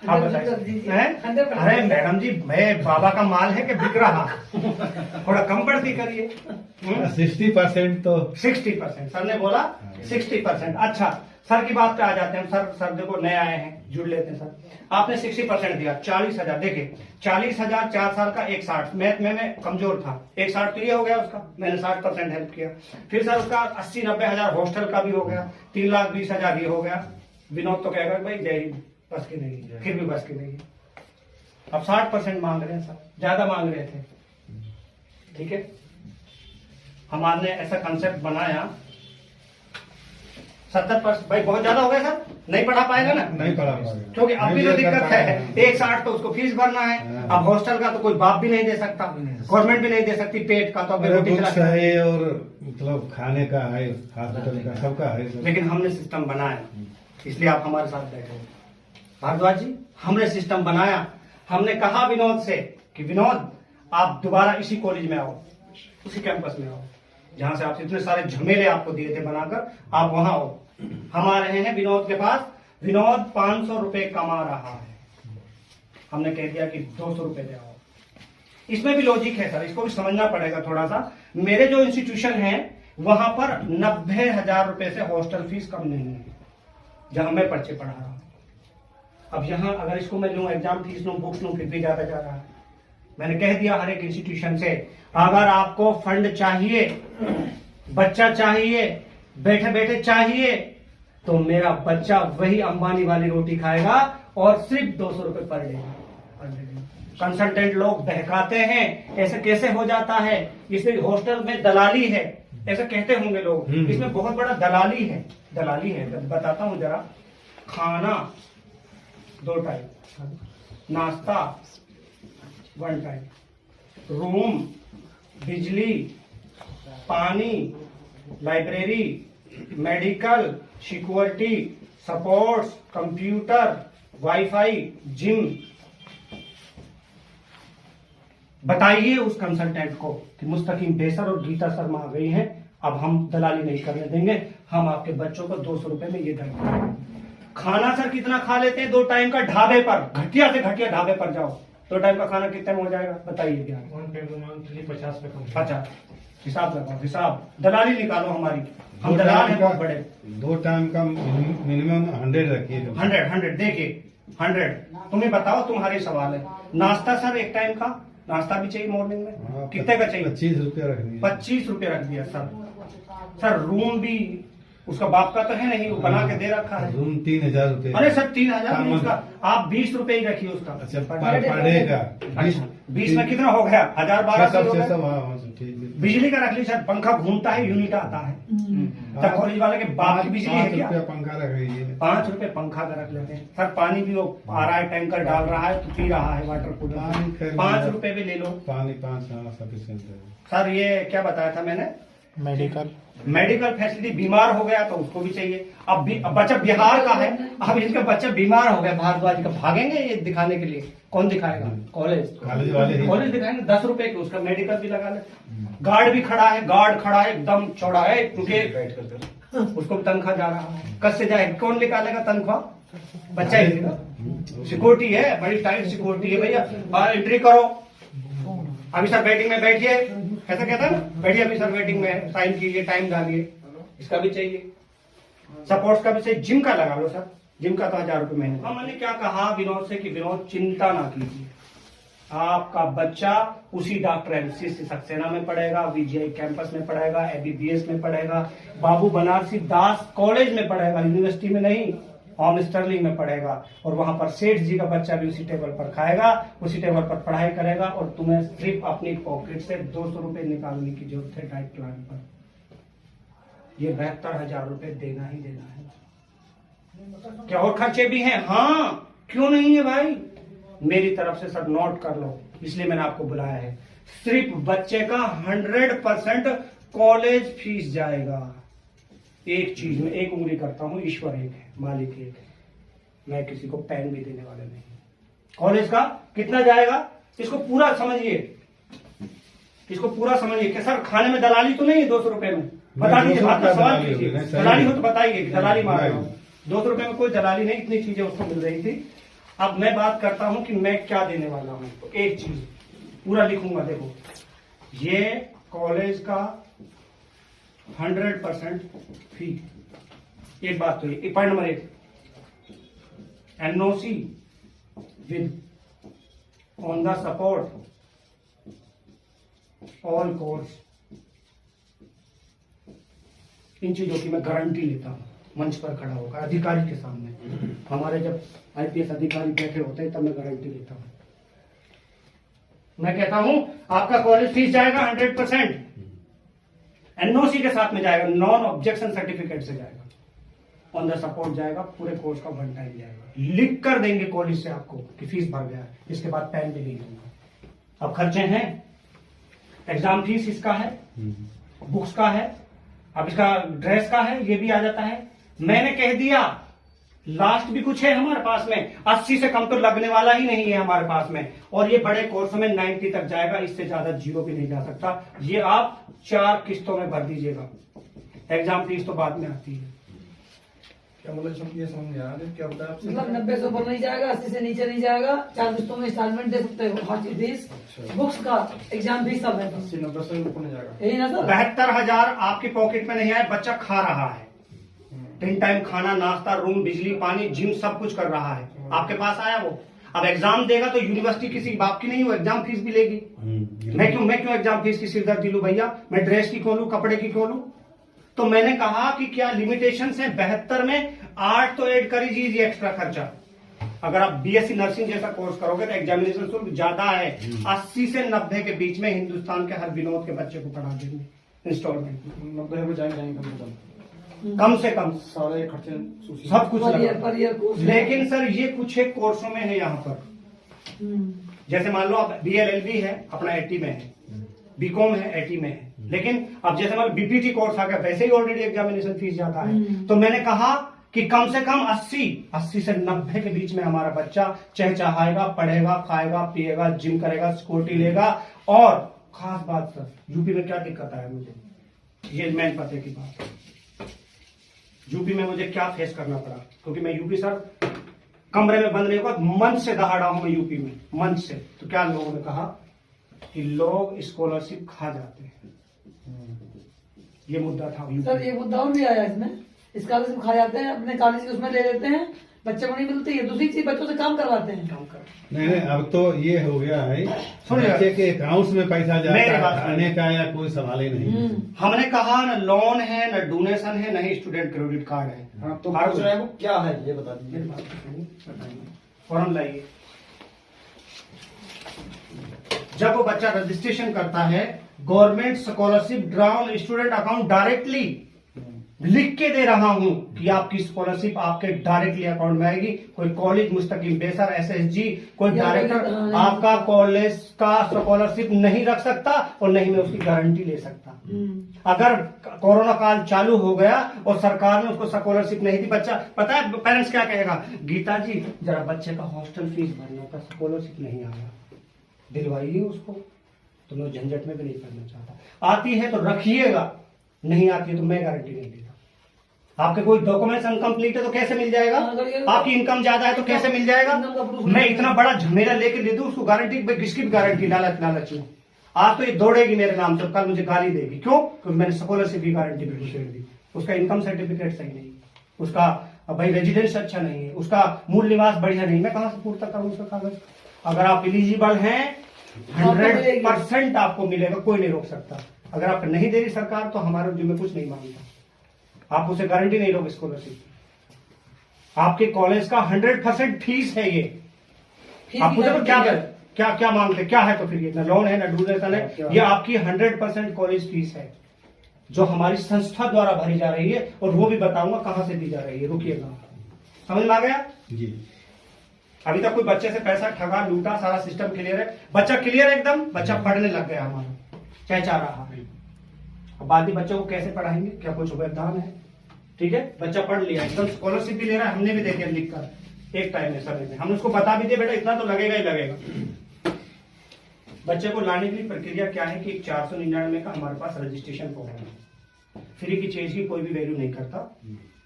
आप बताइए। अरे मैडम जी मैं बाबा का माल है कि बिक रहा, थोड़ा कम बढ़ती करिए। 60% तो 60%, सर ने बोला 60%। अच्छा सर की बात पे आ जाते हैं। सर देखो नए आए हैं, जुड़ लेते हैं। सर आपने 60% दिया, 40,000। देखिए 40,000 4 साल का, 160। मैथ में कमजोर था, 160 तो ये हो गया उसका, मैंने 60% हेल्प किया। फिर सर उसका 80-90 हजार हॉस्टल का भी हो गया, 3,20,000 ये हो गया। विनोद तो कहेगा भाई जय हिंद, बस की नहीं, फिर भी बस की नहीं। अब 60% मांग रहे हैं सर, ज्यादा मांग रहे थे। ठीक है, हमारे ऐसा कंसेप्ट बनाया 70%। भाई बहुत ज्यादा हो गया सर, नहीं पढ़ा पाएगा ना, नहीं पढ़ा पाएगा, क्योंकि अब भी तो दिक्कत है 160 तो उसको फीस भरना है। अब हॉस्टल का तो कोई बाप भी नहीं दे सकता, गवर्नमेंट भी नहीं दे सकती, पेट का तो अभी रोटी बुक्स खिला। है और मतलब खाने का है, हॉस्पिटल का, सबका है सब। लेकिन हमने सिस्टम बनाया, इसलिए आप हमारे साथ बैठे हो भारद्वाज जी। हमने सिस्टम बनाया, हमने कहा विनोद से कि विनोद आप दोबारा इसी कॉलेज में आओ, उसी कैंपस में आओ जहां से आप इतने सारे झमेले आपको दिए थे बनाकर, आप वहां आओ। हम आ रहे हैं विनोद के पास। विनोद 500 रुपए कमा रहा है, हमने कह दिया कि 200 रुपए दे आओ। इसमें भी लॉजिक है सर, इसको भी समझना पड़ेगा थोड़ा सा। मेरे जो इंस्टीट्यूशन है वहां पर 90,000 रुपए से हॉस्टल फीस कम नहीं है जहां मैं पर्चे पढ़ा रहा हूं। अब यहाँ अगर इसको मैं लूं, एग्जाम फीस लूं, बुक्स लूं, फिर भी ज्यादा जा रहा है। मैंने कह दिया हर एक इंस्टीट्यूशन से, अगर आपको फंड चाहिए, बच्चा चाहिए, बैठे बैठे चाहिए, तो मेरा बच्चा वही अंबानी वाली रोटी खाएगा और सिर्फ 200 रुपए पर डे। कंसल्टेंट लोग बहकाते हैं, ऐसे कैसे हो जाता है, इसमें हॉस्टल में दलाली है, ऐसे कहते होंगे लोग। इसमें बहुत बड़ा दलाली है, दलाली है। बताता हूं जरा। खाना 2 टाइम, नाश्ता 1 टाइम, रूम, बिजली, पानी, library, medical, security, supports, computer, wifi, gym. बताइए उस कंसल्टेंट को कि मुस्तकीम बेसर और गीता शर्मा आ गई हैं, अब हम दलाली नहीं करने देंगे, हम आपके बच्चों को 200 रुपए में ये देंगे। खाना सर कितना खा लेते हैं 2 टाइम का ढाबे पर, घटिया से घटिया ढाबे पर जाओ, 2 टाइम का खाना कितने में हो जाएगा बताइए क्या? 1 टाइम मांग 50 पे कम। 50। हिसाब लगाओ, हिसाब, दलाली निकालो हमारी, हम दलाल हैं बहुत बड़े। 2 टाइम का मिनिमम 100 रखिए। 100 देखिए 100। तुम्हें बताओ, तुम्हारे सवाल है। नाश्ता सर 1 टाइम का नाश्ता भी चाहिए मॉर्निंग में, कितने का चाहिए? 25 रुपया रखनी। 25 रुपये रख दिया सर। सर रूम भी उसका बाप का तो है नहीं, वो बना के दे रखा है। रूम 3,000 रुपये। अरे सर 3,000 नहीं, उसका आप 20 रुपए ही रखिए उसका। अच्छा पर डे का 20 में कितना हो गया? 1,012 हो गया। ठीक है। बिजली का रख लीजिए सर, पंखा घूमता है, यूनिट आता है। तब कॉलेज वाले के बाप की बिजली है क्या? 5 रुपया पंखा रख लीजिए। 5 रुपए पंखा का रख लेते हैं सर। पानी भी वो आ रहा है, टैंकर डाल रहा है तो पी रहा है वाटर कूलर। 5 रुपए भी ले लो पानी 5 सफिशिएंट है सर। ये क्या बताया था मैंने? Medical facility. बीमार हो गया तो उसको भी चाहिए। अब बच्चा बिहार का है, अब इनका बच्चा बीमार हो गया भारद्वाज का, भागेंगे ये दिखाने के लिए? कौन दिखाएगा? कॉलेज वाले कॉलेज दिखाएंगे। 10 रुपए के उसका मेडिकल भी लगा ले। गार्ड भी खड़ा है, गार्ड खड़ा है एकदम चौड़ा है, क्योंकि उसको तनख्वाह जा रहा है। कब से जाए, कौन निकालेगा तनख्वाह? बच्चा ही देगा। सिक्योरिटी है, बड़ी टाइट सिक्योरिटी है भैया। एंट्री करो, अभी सर वेटिंग में बैठिए, ऐसा कहता है ना, बैठिए अभी सर वेटिंग में, साइन कीजिए, टाइम डालिए। इसका भी चाहिए, सपोर्ट्स का भी चाहिए, जिम का लगा लो सर, जिम का तो 1,000 रुपए महीने। हमने क्या कहा विनोद से कि विनोद चिंता ना कीजिए, आपका बच्चा उसी डॉक्टर एमसीसी सक्सेना में पढ़ेगा, वीजीआई कैंपस में पढ़ेगा, एबीबीएस में पढ़ेगा, बाबू बनारसी दास कॉलेज में पढ़ेगा, यूनिवर्सिटी में नहीं, होम स्टर्लिंग में पढ़ेगा। और वहां पर सेठ जी का बच्चा भी उसी टेबल पर खाएगा, उसी टेबल पर पढ़ाई करेगा, और तुम्हें सिर्फ अपनी पॉकेट से 200 रुपए निकालने की जरूरत है डाइट प्लान पर। ये 72,000 रुपए देना ही देना है। क्या और खर्चे भी हैं? हाँ, क्यों नहीं है भाई, मेरी तरफ से सब नोट कर लो, इसलिए मैंने आपको बुलाया है। सिर्फ बच्चे का 100% कॉलेज फीस जाएगा। एक चीज में एक उंगली करता हूं, ईश्वर एक है, मालिक एक है, मैं किसी को पेन भी देने वाला नहीं। कॉलेज का कितना जाएगा इसको पूरा समझिए, इसको पूरा समझिए कि सर खाने में दलाली तो नहीं है 200 रुपए में? बता दीजिए, बात का सवाल कीजिए, दलाली हो तो बताइए कि दलाली मार रहा हूं। 200 रुपए में कोई दलाली नहीं, इतनी चीजें उसको मिल रही थी। अब मैं बात करता हूं कि मैं क्या देने वाला हूं। तो एक चीज पूरा लिखूंगा, देखो, ये कॉलेज का 100% फी, एक बात तो ये point number 1, NOC with on the support all course. इन चीजों की मैं गारंटी लेता हूं मंच पर खड़ा होकर अधिकारी के सामने। हमारे जब IPS अधिकारी बैठे होते हैं तब मैं गारंटी लेता हूं। मैं कहता हूं आपका कॉलेज फीस जाएगा 100%, NOC के साथ में जाएगा, नॉन ऑब्जेक्शन सर्टिफिकेट से जाएगा, ऑन द सपोर्ट जाएगा, पूरे कोर्स का 1 टाइम जाएगा। लिख कर देंगे कॉलेज से आपको कि फीस भर गया है, इसके बाद पेन भी नहीं दूंगा। अब खर्चे हैं, एग्जाम फीस इसका है, बुक्स का है, अब इसका ड्रेस का है, ये भी आ जाता है। मैंने कह दिया लास्ट भी कुछ है हमारे पास में, 80 से कम तो लगने वाला ही नहीं है हमारे पास में, और ये बड़े कोर्स में 90 तक जाएगा, इससे ज्यादा 0 भी नहीं जा सकता। ये आप 4 किस्तों में भर दीजिएगा, एग्जाम फीस तो बाद में आती है। क्या मतलब ये समझ में आ रहा है क्या बताया आपसे? मतलब 90 से ऊपर नहीं जाएगा, 80 से नीचे नहीं जाएगा, 4 किस्तों में इंस्टॉलमेंट दे सकते हो, हर चीज फीस, बुक्स का, एग्जाम फीस सब है। 80-90 से ऊपर नहीं जाएगा। यही ना सर? 72,000 आपकी पॉकेट में नहीं आए, बच्चा खा रहा है, 3 टाइम खाना, नाश्ता, रूम, बिजली, पानी, जिम सब कुछ कर रहा है, आपके पास आया वो। अब एग्जाम देगा तो यूनिवर्सिटी किसी बाप की नहीं, वो एग्जाम फीस भी लेगी। मैं क्यों एग्जाम फीस की सिरदर्दी लूं भैया? मैं ड्रेस की क्यों लूं, कपड़े की क्यों लूं? तो मैंने कहा कि क्या लिमिटेशन है 72 में, 8 तो ऐड कर दीजिए एक्स्ट्रा खर्चा। अगर आप BSc नर्सिंग जैसा कोर्स करोगे तो एग्जामिनेशन शुल्क ज्यादा है, 80 से 90 के बीच में हिंदुस्तान के हर विनोद के बच्चे को पढ़ा देंगे इंस्टॉलमेंट। 90 में जाएंगे कम से कम सारे खर्चे सब कुछ पर लगा। Year course. लेकिन सर ये कुछ एक कोर्सों में है यहाँ पर, जैसे मान लो आप BLLB है अपना 80 में है, BCom है 80 में है, लेकिन अब जैसे मान BPT कोर्स आ गया, वैसे ही ऑलरेडी एग्जामिनेशन फीस जाता है। तो मैंने कहा कि कम से कम 80 से 90 के बीच में हमारा बच्चा चहचहाएगा, पढ़ेगा, खाएगा, पिएगा, जिम करेगा, स्कूटी लेगा। और खास बात सर, यूपी में क्या दिक्कत है मुझे, ये मेन पते की बात है। यूपी में मुझे क्या फेस करना पड़ा, क्योंकि मैं यूपी सर कमरे में बंद नहीं होगा, मंच से दहाड़ा हूं मैं यूपी में, मंच से। तो क्या लोगों ने कहा कि लोग स्कॉलरशिप खा जाते हैं, ये मुद्दा था यूपी सर ये मुद्दा और भी आया इसमें, स्कॉलरशिप खा जाते हैं, अपने कॉलेज के उसमें ले लेते हैं, बच्चे को नहीं मिलती है। दूसरी चीज बच्चों से काम करवाते हैं। काम कर। नहीं, अब तो ये हो गया है, सुनिए। बच्चे के अकाउंट्स में पैसा जाता मेरी है, बात खाने का या कोई सवाल ही नहीं। हमने कहा न लोन है, न डोनेशन है, न ही स्टूडेंट क्रेडिट कार्ड है। हाँ, तो पूछ रहे हैं वो क्या है ये बता दीजिए। मेरी बात सुनिए, फॉर्म लाइए। जब वो बच्चा रजिस्ट्रेशन करता है, government scholarship drown student account directly लिख के दे रहा हूं कि आपकी स्कॉलरशिप आपके डायरेक्टली अकाउंट में आएगी। कोई कॉलेज मुस्तकिम बेसर SSG कोई डायरेक्टर आपका कॉलेज का स्कॉलरशिप नहीं रख सकता, और नहीं मैं उसकी गारंटी ले सकता। अगर कोरोना काल चालू हो गया और सरकार ने उसको स्कॉलरशिप नहीं दी, बच्चा पता है पेरेंट्स क्या कहेगा, गीता जी जरा बच्चे का हॉस्टल फीस भरना था, स्कॉलरशिप नहीं आया, दिलवाइए उसको। तो मैं झंझट में भी नहीं करना चाहता। आती है तो रखिएगा, नहीं आती है तो मैं गारंटी नहीं देता। आपके कोई डॉक्यूमेंट्स अनकम्प्लीट है तो कैसे मिल जाएगा? आपकी इनकम ज्यादा है तो कैसे मिल जाएगा? मैं इतना बड़ा झमेला लेके दे दूं उसको गारंटी, किसकी भी गारंटी? लालच में आज तो ये दौड़ेगी मेरे नाम से, कल मुझे गाली देगी। क्यों? क्योंकि मैंने स्कॉलरशिप की गारंटी बिल्कुल दे दी। उसका इनकम सर्टिफिकेट सही नहीं, उसका भाई रेजिडेंस अच्छा नहीं है, उसका मूल निवास बढ़िया नहीं, मैं कहां से पूर्ता करूं उसका कागज? अगर आप एलिजिबल हैं 100% आपको मिलेगा, कोई नहीं रोक सकता। अगर आप नहीं दे रही सरकार तो हमारे जिम्मे कुछ नहीं मांगता, आप उसे गारंटी नहीं लोगे स्कॉलरशिप। आपके कॉलेज का 100% फीस है ये। आप पूछे तो क्या क्या मांगते, क्या है? तो फिर ये ना लोन है ना डोनेशन है, ये आपकी 100% कॉलेज फीस है जो हमारी संस्था द्वारा भरी जा रही है, और वो भी बताऊंगा कहां से दी जा रही है। रुकिएगा, समझ में आ गया जी। अभी तक कोई बच्चे से पैसा ठगा लूटा, सारा सिस्टम क्लियर है, बच्चा क्लियर है एकदम, बच्चा पढ़ने लग गया हमारा, चाह रहा है। अब बाकी बच्चों को कैसे पढ़ाएंगे, क्या कुछ व्यवधान है? ठीक है, बच्चा पढ़ लिया एकदम, स्कॉलरशिप भी ले रहा है, हमने भी दे दिया लिख कर एक टाइम में, समय में हमने उसको बता भी दिया बेटा इतना तो लगेगा ही लगेगा। बच्चे को लाने की प्रक्रिया क्या है कि 499 का हमारे पास रजिस्ट्रेशन फॉर्म है, फ्री की चीज की कोई भी वैल्यू नहीं करता।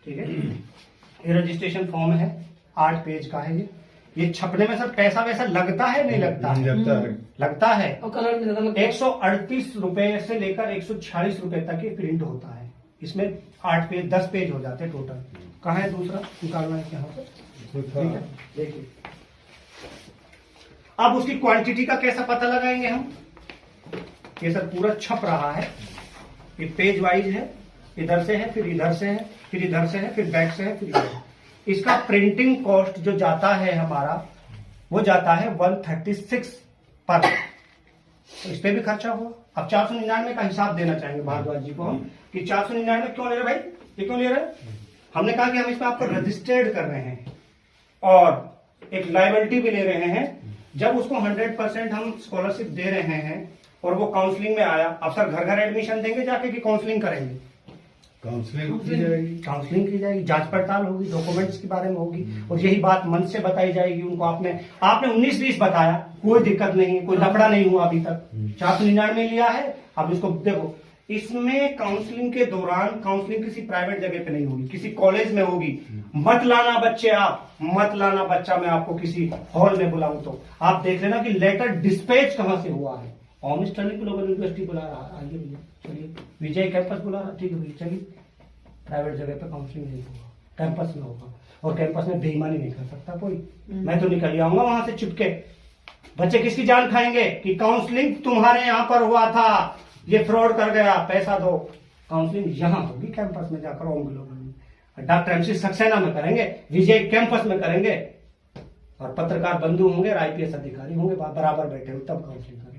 ठीक है, ये रजिस्ट्रेशन फॉर्म है, 8 पेज का है। ये छपने में सर पैसा वैसा लगता है नहीं लगता है? लगता है। और कलर में ज्यादा लगता है। 138 रुपए से लेकर 146 रुपए तक ये प्रिंट होता है। इसमें 8 पेज 10 पेज हो जाते हैं टोटल। कहाँ है दूसरा, निकालना है यहाँ से, ठीक है। देखिए अब उसकी क्वांटिटी का कैसा पता लगाएंगे हम। ये सर पूरा छप रहा है, ये पेज वाइज है, इधर से है, फिर इधर से है, फिर इधर से है, फिर बैक से है, फिर इधर। इसका प्रिंटिंग कॉस्ट जो जाता है हमारा, वो जाता है 136 पर। तो इस पे भी खर्चा हुआ। अब 499 का हिसाब देना चाहेंगे भारद्वाज जी को हम कि 499 क्यों ले रहे भाई, ये क्यों ले रहे। हमने कहा कि हम इसमें आपको रजिस्टर्ड कर रहे हैं और एक लायबिलिटी भी ले रहे हैं। जब उसको 100% हम स्कॉलरशिप दे रहे हैं और वो काउंसलिंग में आया, अब सर घर घर एडमिशन देंगे जाके कि काउंसलिंग करेंगे। काउंसलिंग की जाएगी, काउंसलिंग की जाएगी, जांच पड़ताल होगी, डॉक्यूमेंट्स के बारे में होगी और यही बात मंच से बताई जाएगी उनको। आपने 19-20 बताया, कोई दिक्कत नहीं, कोई लफड़ा नहीं हुआ अभी तक। 499 लिया है। अब इसको देखो, इसमें काउंसलिंग के दौरान, काउंसलिंग किसी प्राइवेट जगह पे नहीं होगी, किसी कॉलेज में होगी। मत लाना बच्चे, आप मत लाना बच्चा, मैं आपको किसी हॉल में बुलाऊं तो आप देख लेना कि लेटर डिस्पैच कहां से हुआ है। ऑमिस टर्निंग ग्लोबल यूनिवर्सिटी बुला रहा है, आइए भैया चलिए, विजय कैंपस बुला रहा, ठीक है भैया चलिए। प्राइवेट जगह पे काउंसलिंग नहीं होगा, कैंपस में होगा और कैंपस में बेईमानी नहीं कर सकता कोई। मैं तो निकल आऊंगा वहां से चुपके। बच्चे किसकी जान खाएंगे कि काउंसलिंग तुम्हारे यहां पर हुआ था, ये फ्रॉड कर गया, पैसा दो। काउंसलिंग यहां होगी कैंपस में जाकर, ओम ग्लोबल में, डॉक्टर एमसी सक्सेना में करेंगे, विजय कैंपस में करेंगे और पत्रकार बंधु होंगे, IPS अधिकारी होंगे, बराबर बैठे हुए, तब काउंसलिंग करेंगे।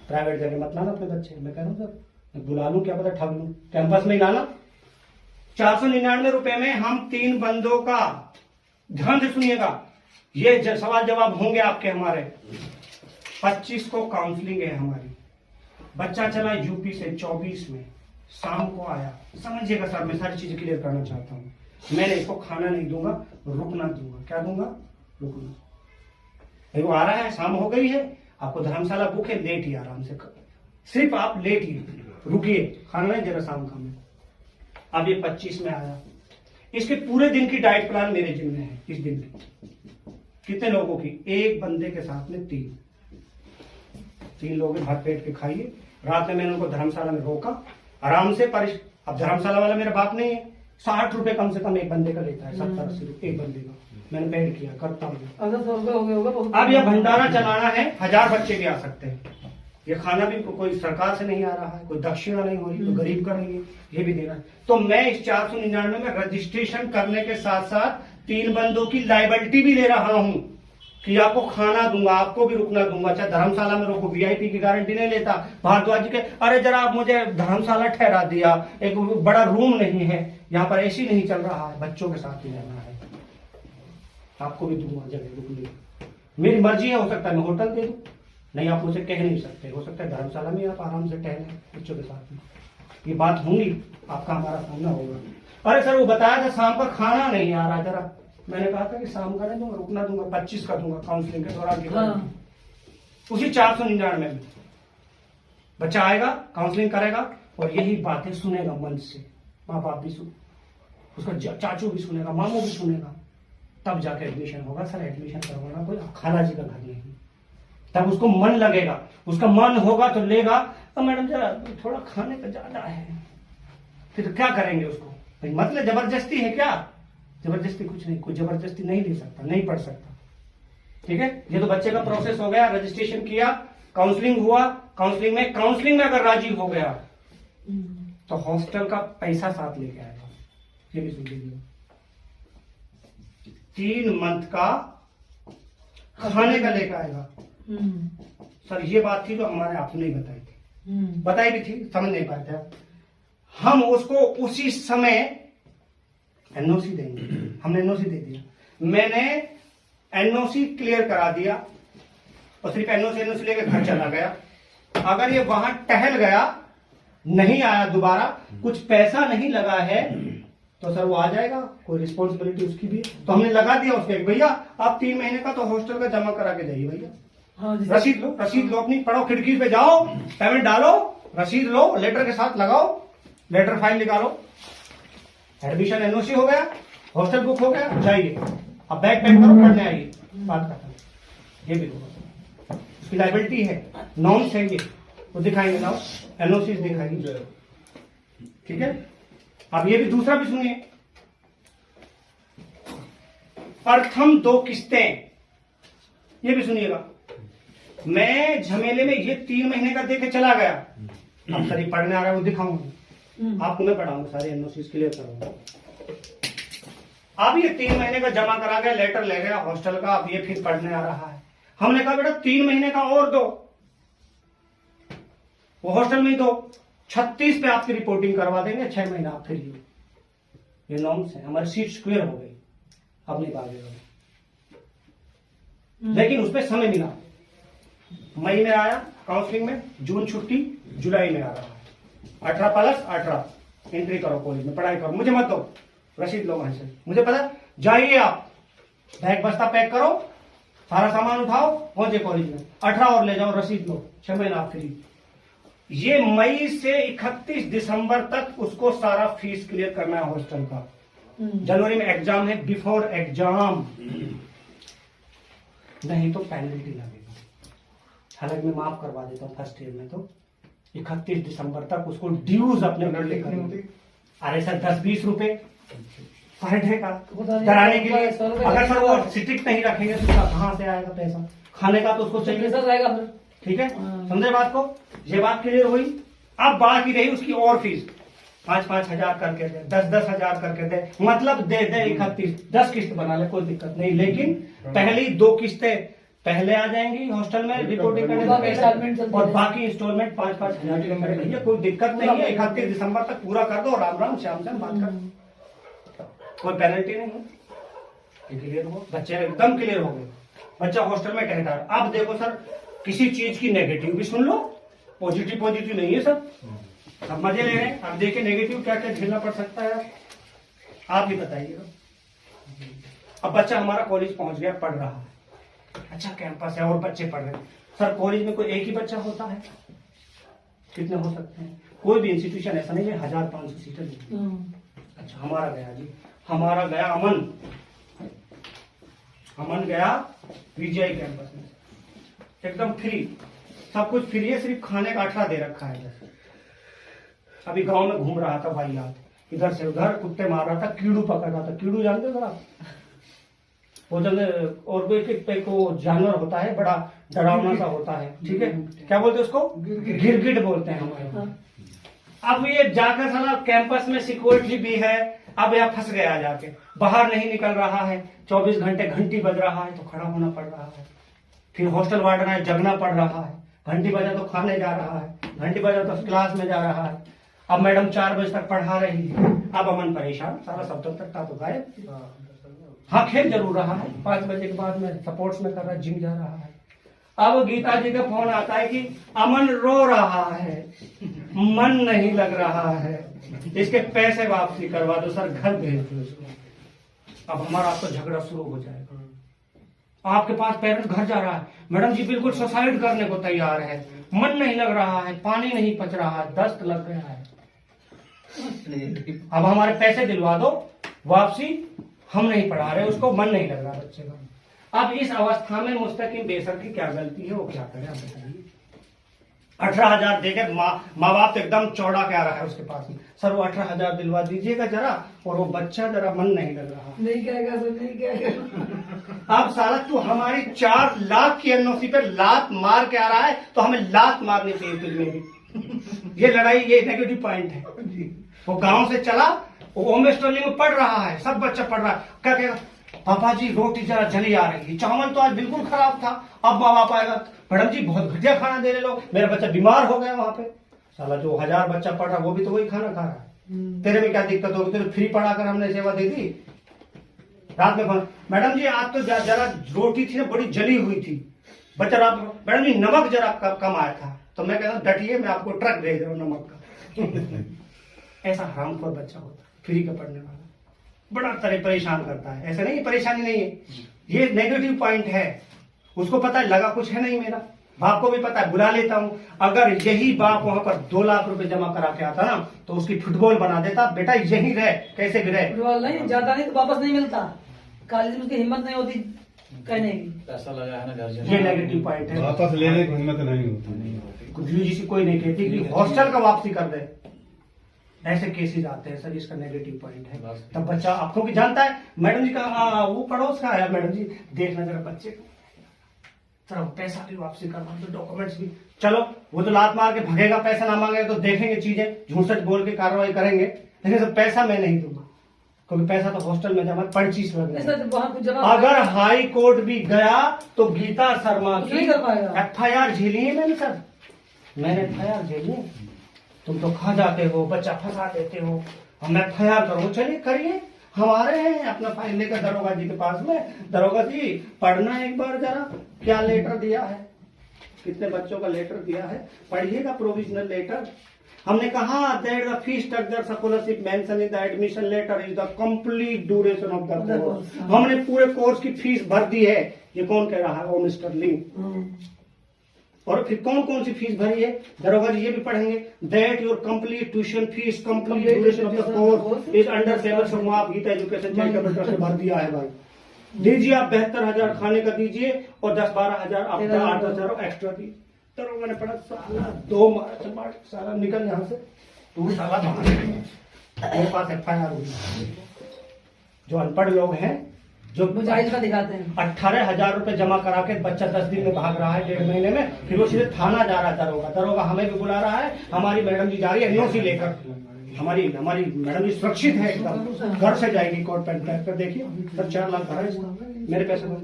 प्राइवेट जगह मत लाना अपने बच्चे। मैं कह रहा हूँ सर, मैं बुला लूं, क्या पता ठग लूं, कैंपस में ही लाना। 499 रुपए में हम 3 बंदों का, ध्यान से सुनिएगा, ये सवाल जवाब होंगे आपके हमारे। 25 को काउंसलिंग है हमारी। बच्चा चला यूपी से 24 में, शाम को आया। समझिएगा सर, मैं सारी चीजें क्लियर करना चाहता हूं। मैंने इसको खाना नहीं दूंगा, रुकना दूंगा। क्या दूंगा, रुकना। भाई वो आ रहा है, शाम हो गई है, आपको धर्मशाला बुक है, लेट ही आराम से, सिर्फ आप लेट ही रुकिए, खाना नहीं जरा शाम का में। अब ये 25 में आया, इसके पूरे दिन की डाइट प्लान मेरे जिम्मे है। इस दिन की कितने लोगों की, एक बंदे के साथ में 3 लोग भर पेट के खाइए। रात में मैंने उनको धर्मशाला में रोका आराम से। अब धर्मशाला वाला मेरा बाप नहीं है, 60 रुपए कम से कम एक बंदे का लेता है, 70-80 रुपए एक बंदे का। मैंने पेड किया, करता हूँ। 100 रुपए हो गए होगा। अब यह भंडारा चलाना है, 1000 बच्चे भी आ सकते हैं। ये खाना भी कोई सरकार से नहीं आ रहा है, कोई दक्षिणा नहीं हो रही, तो गरीब कर रही है, ये भी देना है। तो मैं इस 499 में रजिस्ट्रेशन करने के साथ साथ 3 बंदों की लायबिलिटी भी ले रहा हूं कि आपको खाना दूंगा, आपको भी रुकना दूंगा। चाहे धर्मशाला में रोको, VIP की गारंटी नहीं लेता। भारद्वाज जी के, अरे जरा आप मुझे धर्मशाला ठहरा दिया, एक बड़ा रूम नहीं है, यहाँ पर AC नहीं चल रहा है, बच्चों के साथ ही रहना है, आपको भी दूंगा जगह रुकने। मेरी मर्जी है, हो सकता है मैं होटल दे दूं, नहीं आप मुझे कह नहीं सकते। हो सकता है धर्मशाला में आप आराम से टहलें बच्चों के साथ में। ये बात होंगी, आपका हमारा सामना होगा। अरे सर वो बताया था शाम का खाना नहीं आ रहा, जरा मैंने कहा था कि शाम का नहीं दूंगा, रुकना दूंगा, 25 का दूंगा काउंसलिंग के दौरान। हाँ। उसी 499 में बच्चा आएगा, काउंसलिंग करेगा और यही बातें सुनेगा मंच से। माँ बाप भी सुन, उसका चाचू भी सुनेगा, मामू भी सुनेगा, तब जाके एडमिशन होगा। सर एडमिशन करवाना कोई खाला जी का घर नहीं, तब उसको मन लगेगा, उसका मन होगा तो लेगा। तो मैडम जरा थोड़ा खाने का ज्यादा है, फिर क्या करेंगे उसको। भाई मतलब जबरदस्ती है क्या, जबरदस्ती कुछ नहीं, कोई जबरदस्ती नहीं ले सकता, नहीं पढ़ सकता, ठीक है। ये तो बच्चे का प्रोसेस हो गया, रजिस्ट्रेशन किया, काउंसलिंग हुआ, काउंसलिंग में अगर राजी हो गया तो हॉस्टल का पैसा साथ लेके आएगा। ये भी सुन लीजिए, 3 मंथ का खाने का लेकर आएगा। सर ये बात थी जो हमारे आपने ही बताई थी, बताई भी थी, समझ नहीं पाए थे आप। हम उसको उसी समय NOC देंगे, हमने NOC दे दिया। मैंने NOC क्लियर करा दिया और सिर्फ NOC लेकर घर चला गया। अगर ये वहां टहल गया, नहीं आया दोबारा, कुछ पैसा नहीं लगा है, तो सर वो आ जाएगा, कोई रिस्पॉन्सिबिलिटी उसकी भी। तो हमने लगा दिया उसके, भैया आप 3 महीने का तो हॉस्टल का जमा करा के जाइए भैया। हाँ, रसीद लो अपनी, पढ़ो, खिड़की पे जाओ, पेमेंट डालो, रसीद लो, लेटर के साथ लगाओ, लेटर फाइल निकालो, एडमिशन NOC हो गया, हॉस्टल बुक हो गया, जाइए अब बैग पैक करो, पढ़ने आइए, बात खत्म। ये भी होगा, उसकी लायबिलिटी है, नॉर्म्स है, ये वो दिखाएंगे, लाओ NOC दिखाएंगे, ठीक है। अब ये भी दूसरा भी सुनिए, प्रथम 2 किस्तें, ये भी सुनिएगा। मैं झमेले में ये 3 महीने का देके चला गया, अब सर पढ़ने आ रहा है वो दिखाऊंगा आपको, मैं पढ़ाऊंगा, सारे एनओसी क्लियर करूंगा। अब ये 3 महीने का जमा करा गया, लेटर ले गया हॉस्टल का, अब ये फिर पढ़ने आ रहा है। हमने कहा बेटा 3 महीने का और दो, वो हॉस्टल में ही दो, 36 पे आपकी रिपोर्टिंग करवा देंगे, 6 महीना आप फ्री हो। ये नॉर्म्स है, हमारी सीट स्क्वायर हो गई, अब नहीं भागेगा। लेकिन उसपे समय मिला, मई में आया काउंसलिंग में, जून छुट्टी, जुलाई में आ रहा है। 18+18 एंट्री करो कॉलेज में, पढ़ाई करो, मुझे मत दो, रसीद लो वहां से, मुझे पता, जाइए आप बैग बस्ता पैक करो, सारा सामान उठाओ, पहुंचे कॉलेज में, 18 और ले जाओ, रसीद लो, 6 महीना आप फ्री। ये मई से 31 दिसंबर तक उसको सारा फीस क्लियर करना है हॉस्टल का। जनवरी में एग्जाम है, बिफोर एग्जाम, नहीं तो पेनल्टी लगेगा। हालांकि मैं माफ करवा देता हूँ फर्स्ट ईयर में, तो 31 दिसंबर तक उसको ड्यूज अपने घर लेकर, अरे सर 10-20 रुपए पर डे का कराने के लिए, अगर सर वो स्ट्रिक्ट नहीं रखेंगे तो कहाँ से आएगा पैसा, खाने का तो उसको चाहिए, ठीक है, समझे बात को, ये बात क्लियर हुई। अब बाकी रही उसकी और फीस, 5-5 हजार करके दे, 10-10 हजार करके दे, मतलब दे 31, 10 किस्त बना ले, कोई दिक्कत नहीं, लेकिन पहली 2 किस्तें पहले आ जाएंगी हॉस्टल में रिपोर्टिंग करने का पैसा, और बाकी इंस्टॉलमेंट 5-5 हजार के मेरे भैया, कोई दिक्कत नहीं है, 31 दिसंबर तक पूरा कर दो, राम राम श्याम श्याम बात कर, कोई पेनल्टी नहीं है। क्लियर हो, बच्चे एकदम क्लियर हो गए, बच्चा हॉस्टल में ठहरा। अब देखो सर, किसी चीज की नेगेटिव भी सुन लो, पॉजिटिव नहीं है सर, सब मजे ले रहे हैं। अब देखिए नेगेटिव क्या क्या झेलना पड़ सकता है, आप ही बताइएगा। अब बच्चा हमारा कॉलेज पहुंच गया, पढ़ रहा है, अच्छा कैंपस है और बच्चे पढ़ रहे हैं। सर कॉलेज में कोई एक ही बच्चा होता है, कितने हो सकते हैं, कोई भी इंस्टीट्यूशन ऐसा नहीं है 1500 सीटें। अच्छा हमारा गया जी, हमारा गया अमन गया पीजीआई कैंपस में, एकदम फ्री, सब कुछ फ्री है, सिर्फ खाने का 18 दे रखा है। अभी गांव में घूम रहा था भाई, याद इधर से उधर कुत्ते मार रहा था, कीड़ू पकड़ रहा था, कीड़ू जानते हो आप, वो जब और को जानवर होता है, बड़ा डरावना सा होता है, ठीक है, क्या बोलते हैं उसको, गिरगिट बोलते हैं हमारे। अब ये जाकर साला कैंपस में सिक्योरिटी भी है, अब यहाँ फंस गया, जाके बाहर नहीं निकल रहा है, 24 घंटे घंटी बज रहा है तो खड़ा होना पड़ रहा है, फिर हॉस्टल वार्डन है जगना पड़ रहा है, घंटी बजा तो खाने जा रहा है, घंटी बजा तो क्लास में जा रहा है। अब मैडम 4 बजे तक पढ़ा रही है, अब अमन परेशान, सारा सब तक था तो गायब। हाँ खेल जरूर रहा है, 5 बजे के बाद में सपोर्ट्स में कर रहा है, जिम जा रहा है। अब गीता जी का फोन आता है कि अमन रो रहा है, मन नहीं लग रहा है, इसके पैसे वापसी करवा दो सर, घर भेज दो इसको। अब हमारा आपका झगड़ा शुरू हो जाएगा, आपके पास पेरेंट्स घर जा रहा है, मैडम जी बिल्कुल सुसाइड करने को तैयार है, मन नहीं लग रहा है, पानी नहीं पच रहा है, दस्त लग गया है, अब हमारे पैसे दिलवा दो वापसी, हम नहीं पढ़ा रहे उसको, मन नहीं लग रहा बच्चे का। अब इस अवस्था में मुस्तकिम बेसर की क्या गलती है, वो क्या करे आप बताइए। 18,000 देकर माँ बाप तो एकदम चौड़ा क्या रहा है उसके पास में, सर वो 18,000 दिलवा दीजिएगा जरा, और वो बच्चा जरा मन नहीं लग रहा, नहीं कहेगा सर, नहीं कहेगा। अब साला तू हमारी 4 लाख की एनओसी पे लात मार के आ रहा है, तो हमें लात मारनी चाहिए तुझमें भी। ये लड़ाई, ये नेगेटिव पॉइंट है। वो गांव से चला, वो होम स्टोरी में पढ़ रहा है, सब बच्चा पढ़ रहा है, क्या कहेगा, पापा जी रोटी जरा जली आ रही है, चावल तो आज बिल्कुल खराब था, अब माँ बाप आएगा, मैडम जी बहुत घटिया खाना दे रहे लोग, मेरा बच्चा बीमार हो गया वहां पे। साला जो 1000 बच्चा पढ़ रहा वो भी तो वही खाना खा रहा है, तेरे में क्या दिक्कत होगी, तेरे फ्री पढ़ाकर हमने सेवा दे दी। रात में फोन, मैडम जी आज तो जरा रोटी थी ना बड़ी जली हुई थी, बच्चा रात में, मैडम जी नमक जरा कम आया था, तो मैं कहता हूँ डटिए, मैं आपको ट्रक भेज रहा हूँ नमक का। ऐसा हरामखोर बच्चा होता है फ्री का पढ़ने वाला, बड़ा तरह परेशान करता है। ऐसा नहीं, परेशानी नहीं है, ये नेगेटिव पॉइंट है, उसको पता है लगा कुछ है नहीं, मेरा बाप को भी पता है, बुला लेता हूँ। अगर यही बाप वहां पर 2 लाख रुपए जमा करा के आता ना, तो उसकी फुटबॉल बना देता, बेटा यही रहे, कैसे भी रहे, फुटबॉल नहीं जाता, नहीं तो वापस नहीं मिलता, कॉलेज में उसकी हिम्मत नहीं होती कहने की, पैसा लगा है ना घर, ये नेगेटिव पॉइंट है। वापस लेने की हिम्मत नहीं होती, यूजीसी कोई नहीं कहती कि हॉस्टल का वापसी कर दे, ऐसे केसेस आते हैं सर, इसका नेगेटिव पॉइंट है। तब बच्चा आपको भी जानता है, मैडम जी का वो पड़ोस का है, मैडम जी देखना जरा बच्चे को, जरा पैसा भी वापसी करवा दो, डॉक्यूमेंट्स भी। चलो वो तो लात मार के भगेगा, पैसा ना मांगेगा तो देखेंगे चीजें, झूठ सच बोल के कार्रवाई करेंगे, लेकिन सर पैसा मैं नहीं दूंगा, क्योंकि पैसा तो हॉस्टल में जमा पर्ची से अगर हाई कोर्ट भी गया तो गीता शर्मा की FIR झेली है मैंने सर, मैंने FIR झेली है। तुम तो खा जाते हो, बच्चा फंसा देते हो, हम FIR करो, चलिए करिए, हमारे हैं अपना फाइल लेकर दरोगा जी के पास में, दरोगा जी पढ़ना एक बार जरा क्या लेटर दिया है, कितने बच्चों का लेटर दिया है, पढ़िएगा प्रोविजनल लेटर। हमने कहा that the fees structure scholarship mention in the admission letter is the complete duration of the course. हमने पूरे कोर्स की फीस भर दी है, ये कौन कह रहा है? ओ मिस्टर लिंग। और फिर कौन कौन सी फीस भरी है दरोगा जी ये भी पढ़ेंगे, that your complete tuition fees complete duration of the course is under payment from आप गीता एजुकेशन चैरिटेबल ट्रस्ट से भर दिया है भाई। दीजिए आप 72,000 खाने का दीजिए और 10-12,000 आपका 8,000 एक्स्ट्रा दी। दरोगा ने पढ़ा साला 2 मार्च साला निकल यहाँ से, तू साला बाहर मेरे पास FIR हुई। जो अनपढ़ लोग हैं जो मुजाहिद का दिखाते हैं, 18,000 रुपए जमा करा के बच्चा 10 दिन में भाग रहा है, 1.5 महीने में, फिर वो सीधे थाना जा रहा है दरोगा हमें भी बुला रहा है, हमारी मैडम जी जा रही है NOC लेकर, हमारी मैडम जी सुरक्षित है एकदम, घर से जाएगी कोर्ट पेन कर। देखिए सर 4 लाख भरा है मेरे पैसे को,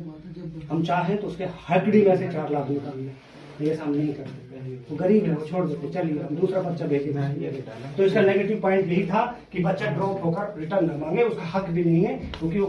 हम चाहें तो उसके हकड़ी में से 4 लाख निकाल, ये हम नहीं कर सकते, वो गरीब है, वो छोड़ देते, चलिए हम दूसरा बच्चा भेजेंगे ये बेटा। तो इसका नेगेटिव पॉइंट यही था कि बच्चा ड्रॉप होकर रिटर्न न मांगे, उसका हक भी नहीं है, क्योंकि वो